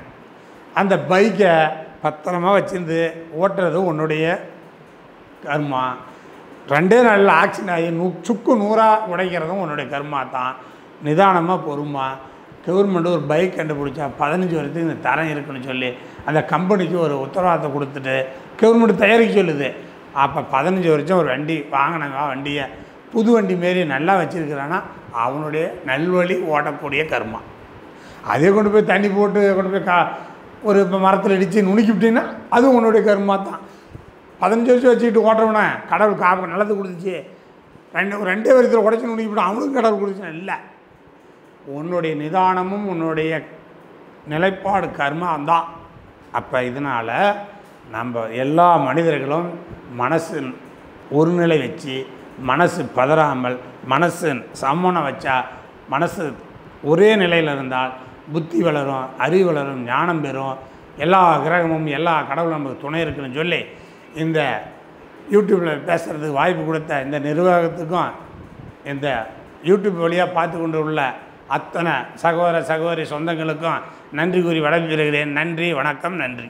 அந்த பைக்கை பத்திரமா வச்சுருந்து ஓட்டுறது உன்னுடைய கர்மா. 2 நாளில் ஆக்சிடென்ட் ஆகி சுக்கு நூறாக உடைக்கிறதும் உன்னுடைய கர்மா தான். நிதானமாக பொறுமா. கவர்மெண்ட் ஒரு பைக் கண்டுபிடிச்சா 15 வருஷத்துக்கு இந்த தரம் இருக்குன்னு சொல்லி அந்த கம்பெனிக்கு ஒரு உத்தரவாதத்தை கொடுத்துட்டு கவர்மெண்ட் தயாரிக்க சொல்லுது. அப்போ 15 வருஷம் ஒரு வண்டி வாங்கினாங்க, வண்டியை புது வண்டி மாரி நல்லா வச்சுருக்கிறான்னா அவனுடைய நல்வழி ஓடக்கூடிய கர்மா. அதே கொண்டு போய் தண்ணி போட்டு கொண்டு போய் ஒரு இப்போ மரத்தில் இடித்து நுணுக்கிவிட்டீங்கன்னா அதுவும் உன்னுடைய கர்மா தான். 15 வருஷம் வச்சுக்கிட்டு ஓட்டுறவனே கடவுள் நல்லது கொடுத்துச்சு, 2 வருஷத்தில் உடச்சி நுணுக்கிவிட்டு அவனுக்கும் கடவுள் கொடுத்துச்சு இல்லை. உன்னுடைய நிதானமும் உன்னுடைய நிலைப்பாடு கர்மா தான். அப்போ இதனால் நம்ம எல்லா மனிதர்களும் மனசு ஒரு நிலை வச்சு மனசு பதறாமல் மனசு சமணம் வச்சா மனசு ஒரே நிலையில் இருந்தால் புத்தி வளரும், அறிவு வளரும், ஞானம் பெறும். எல்லா கிரகமும் எல்லா கடவுளும் நமக்கு துணை இருக்குன்னு சொல்லி இந்த யூடியூப்பில் பேசுகிறதுக்கு வாய்ப்பு கொடுத்த இந்த நிர்வாகத்துக்கும் இந்த யூடியூப் வழியாக பார்த்து கொண்டு உள்ள அத்தனை சகோதர சகோதரி சொந்தங்களுக்கும் நன்றி கூறி விடைபெறுகிறேன். நன்றி, வணக்கம், நன்றி.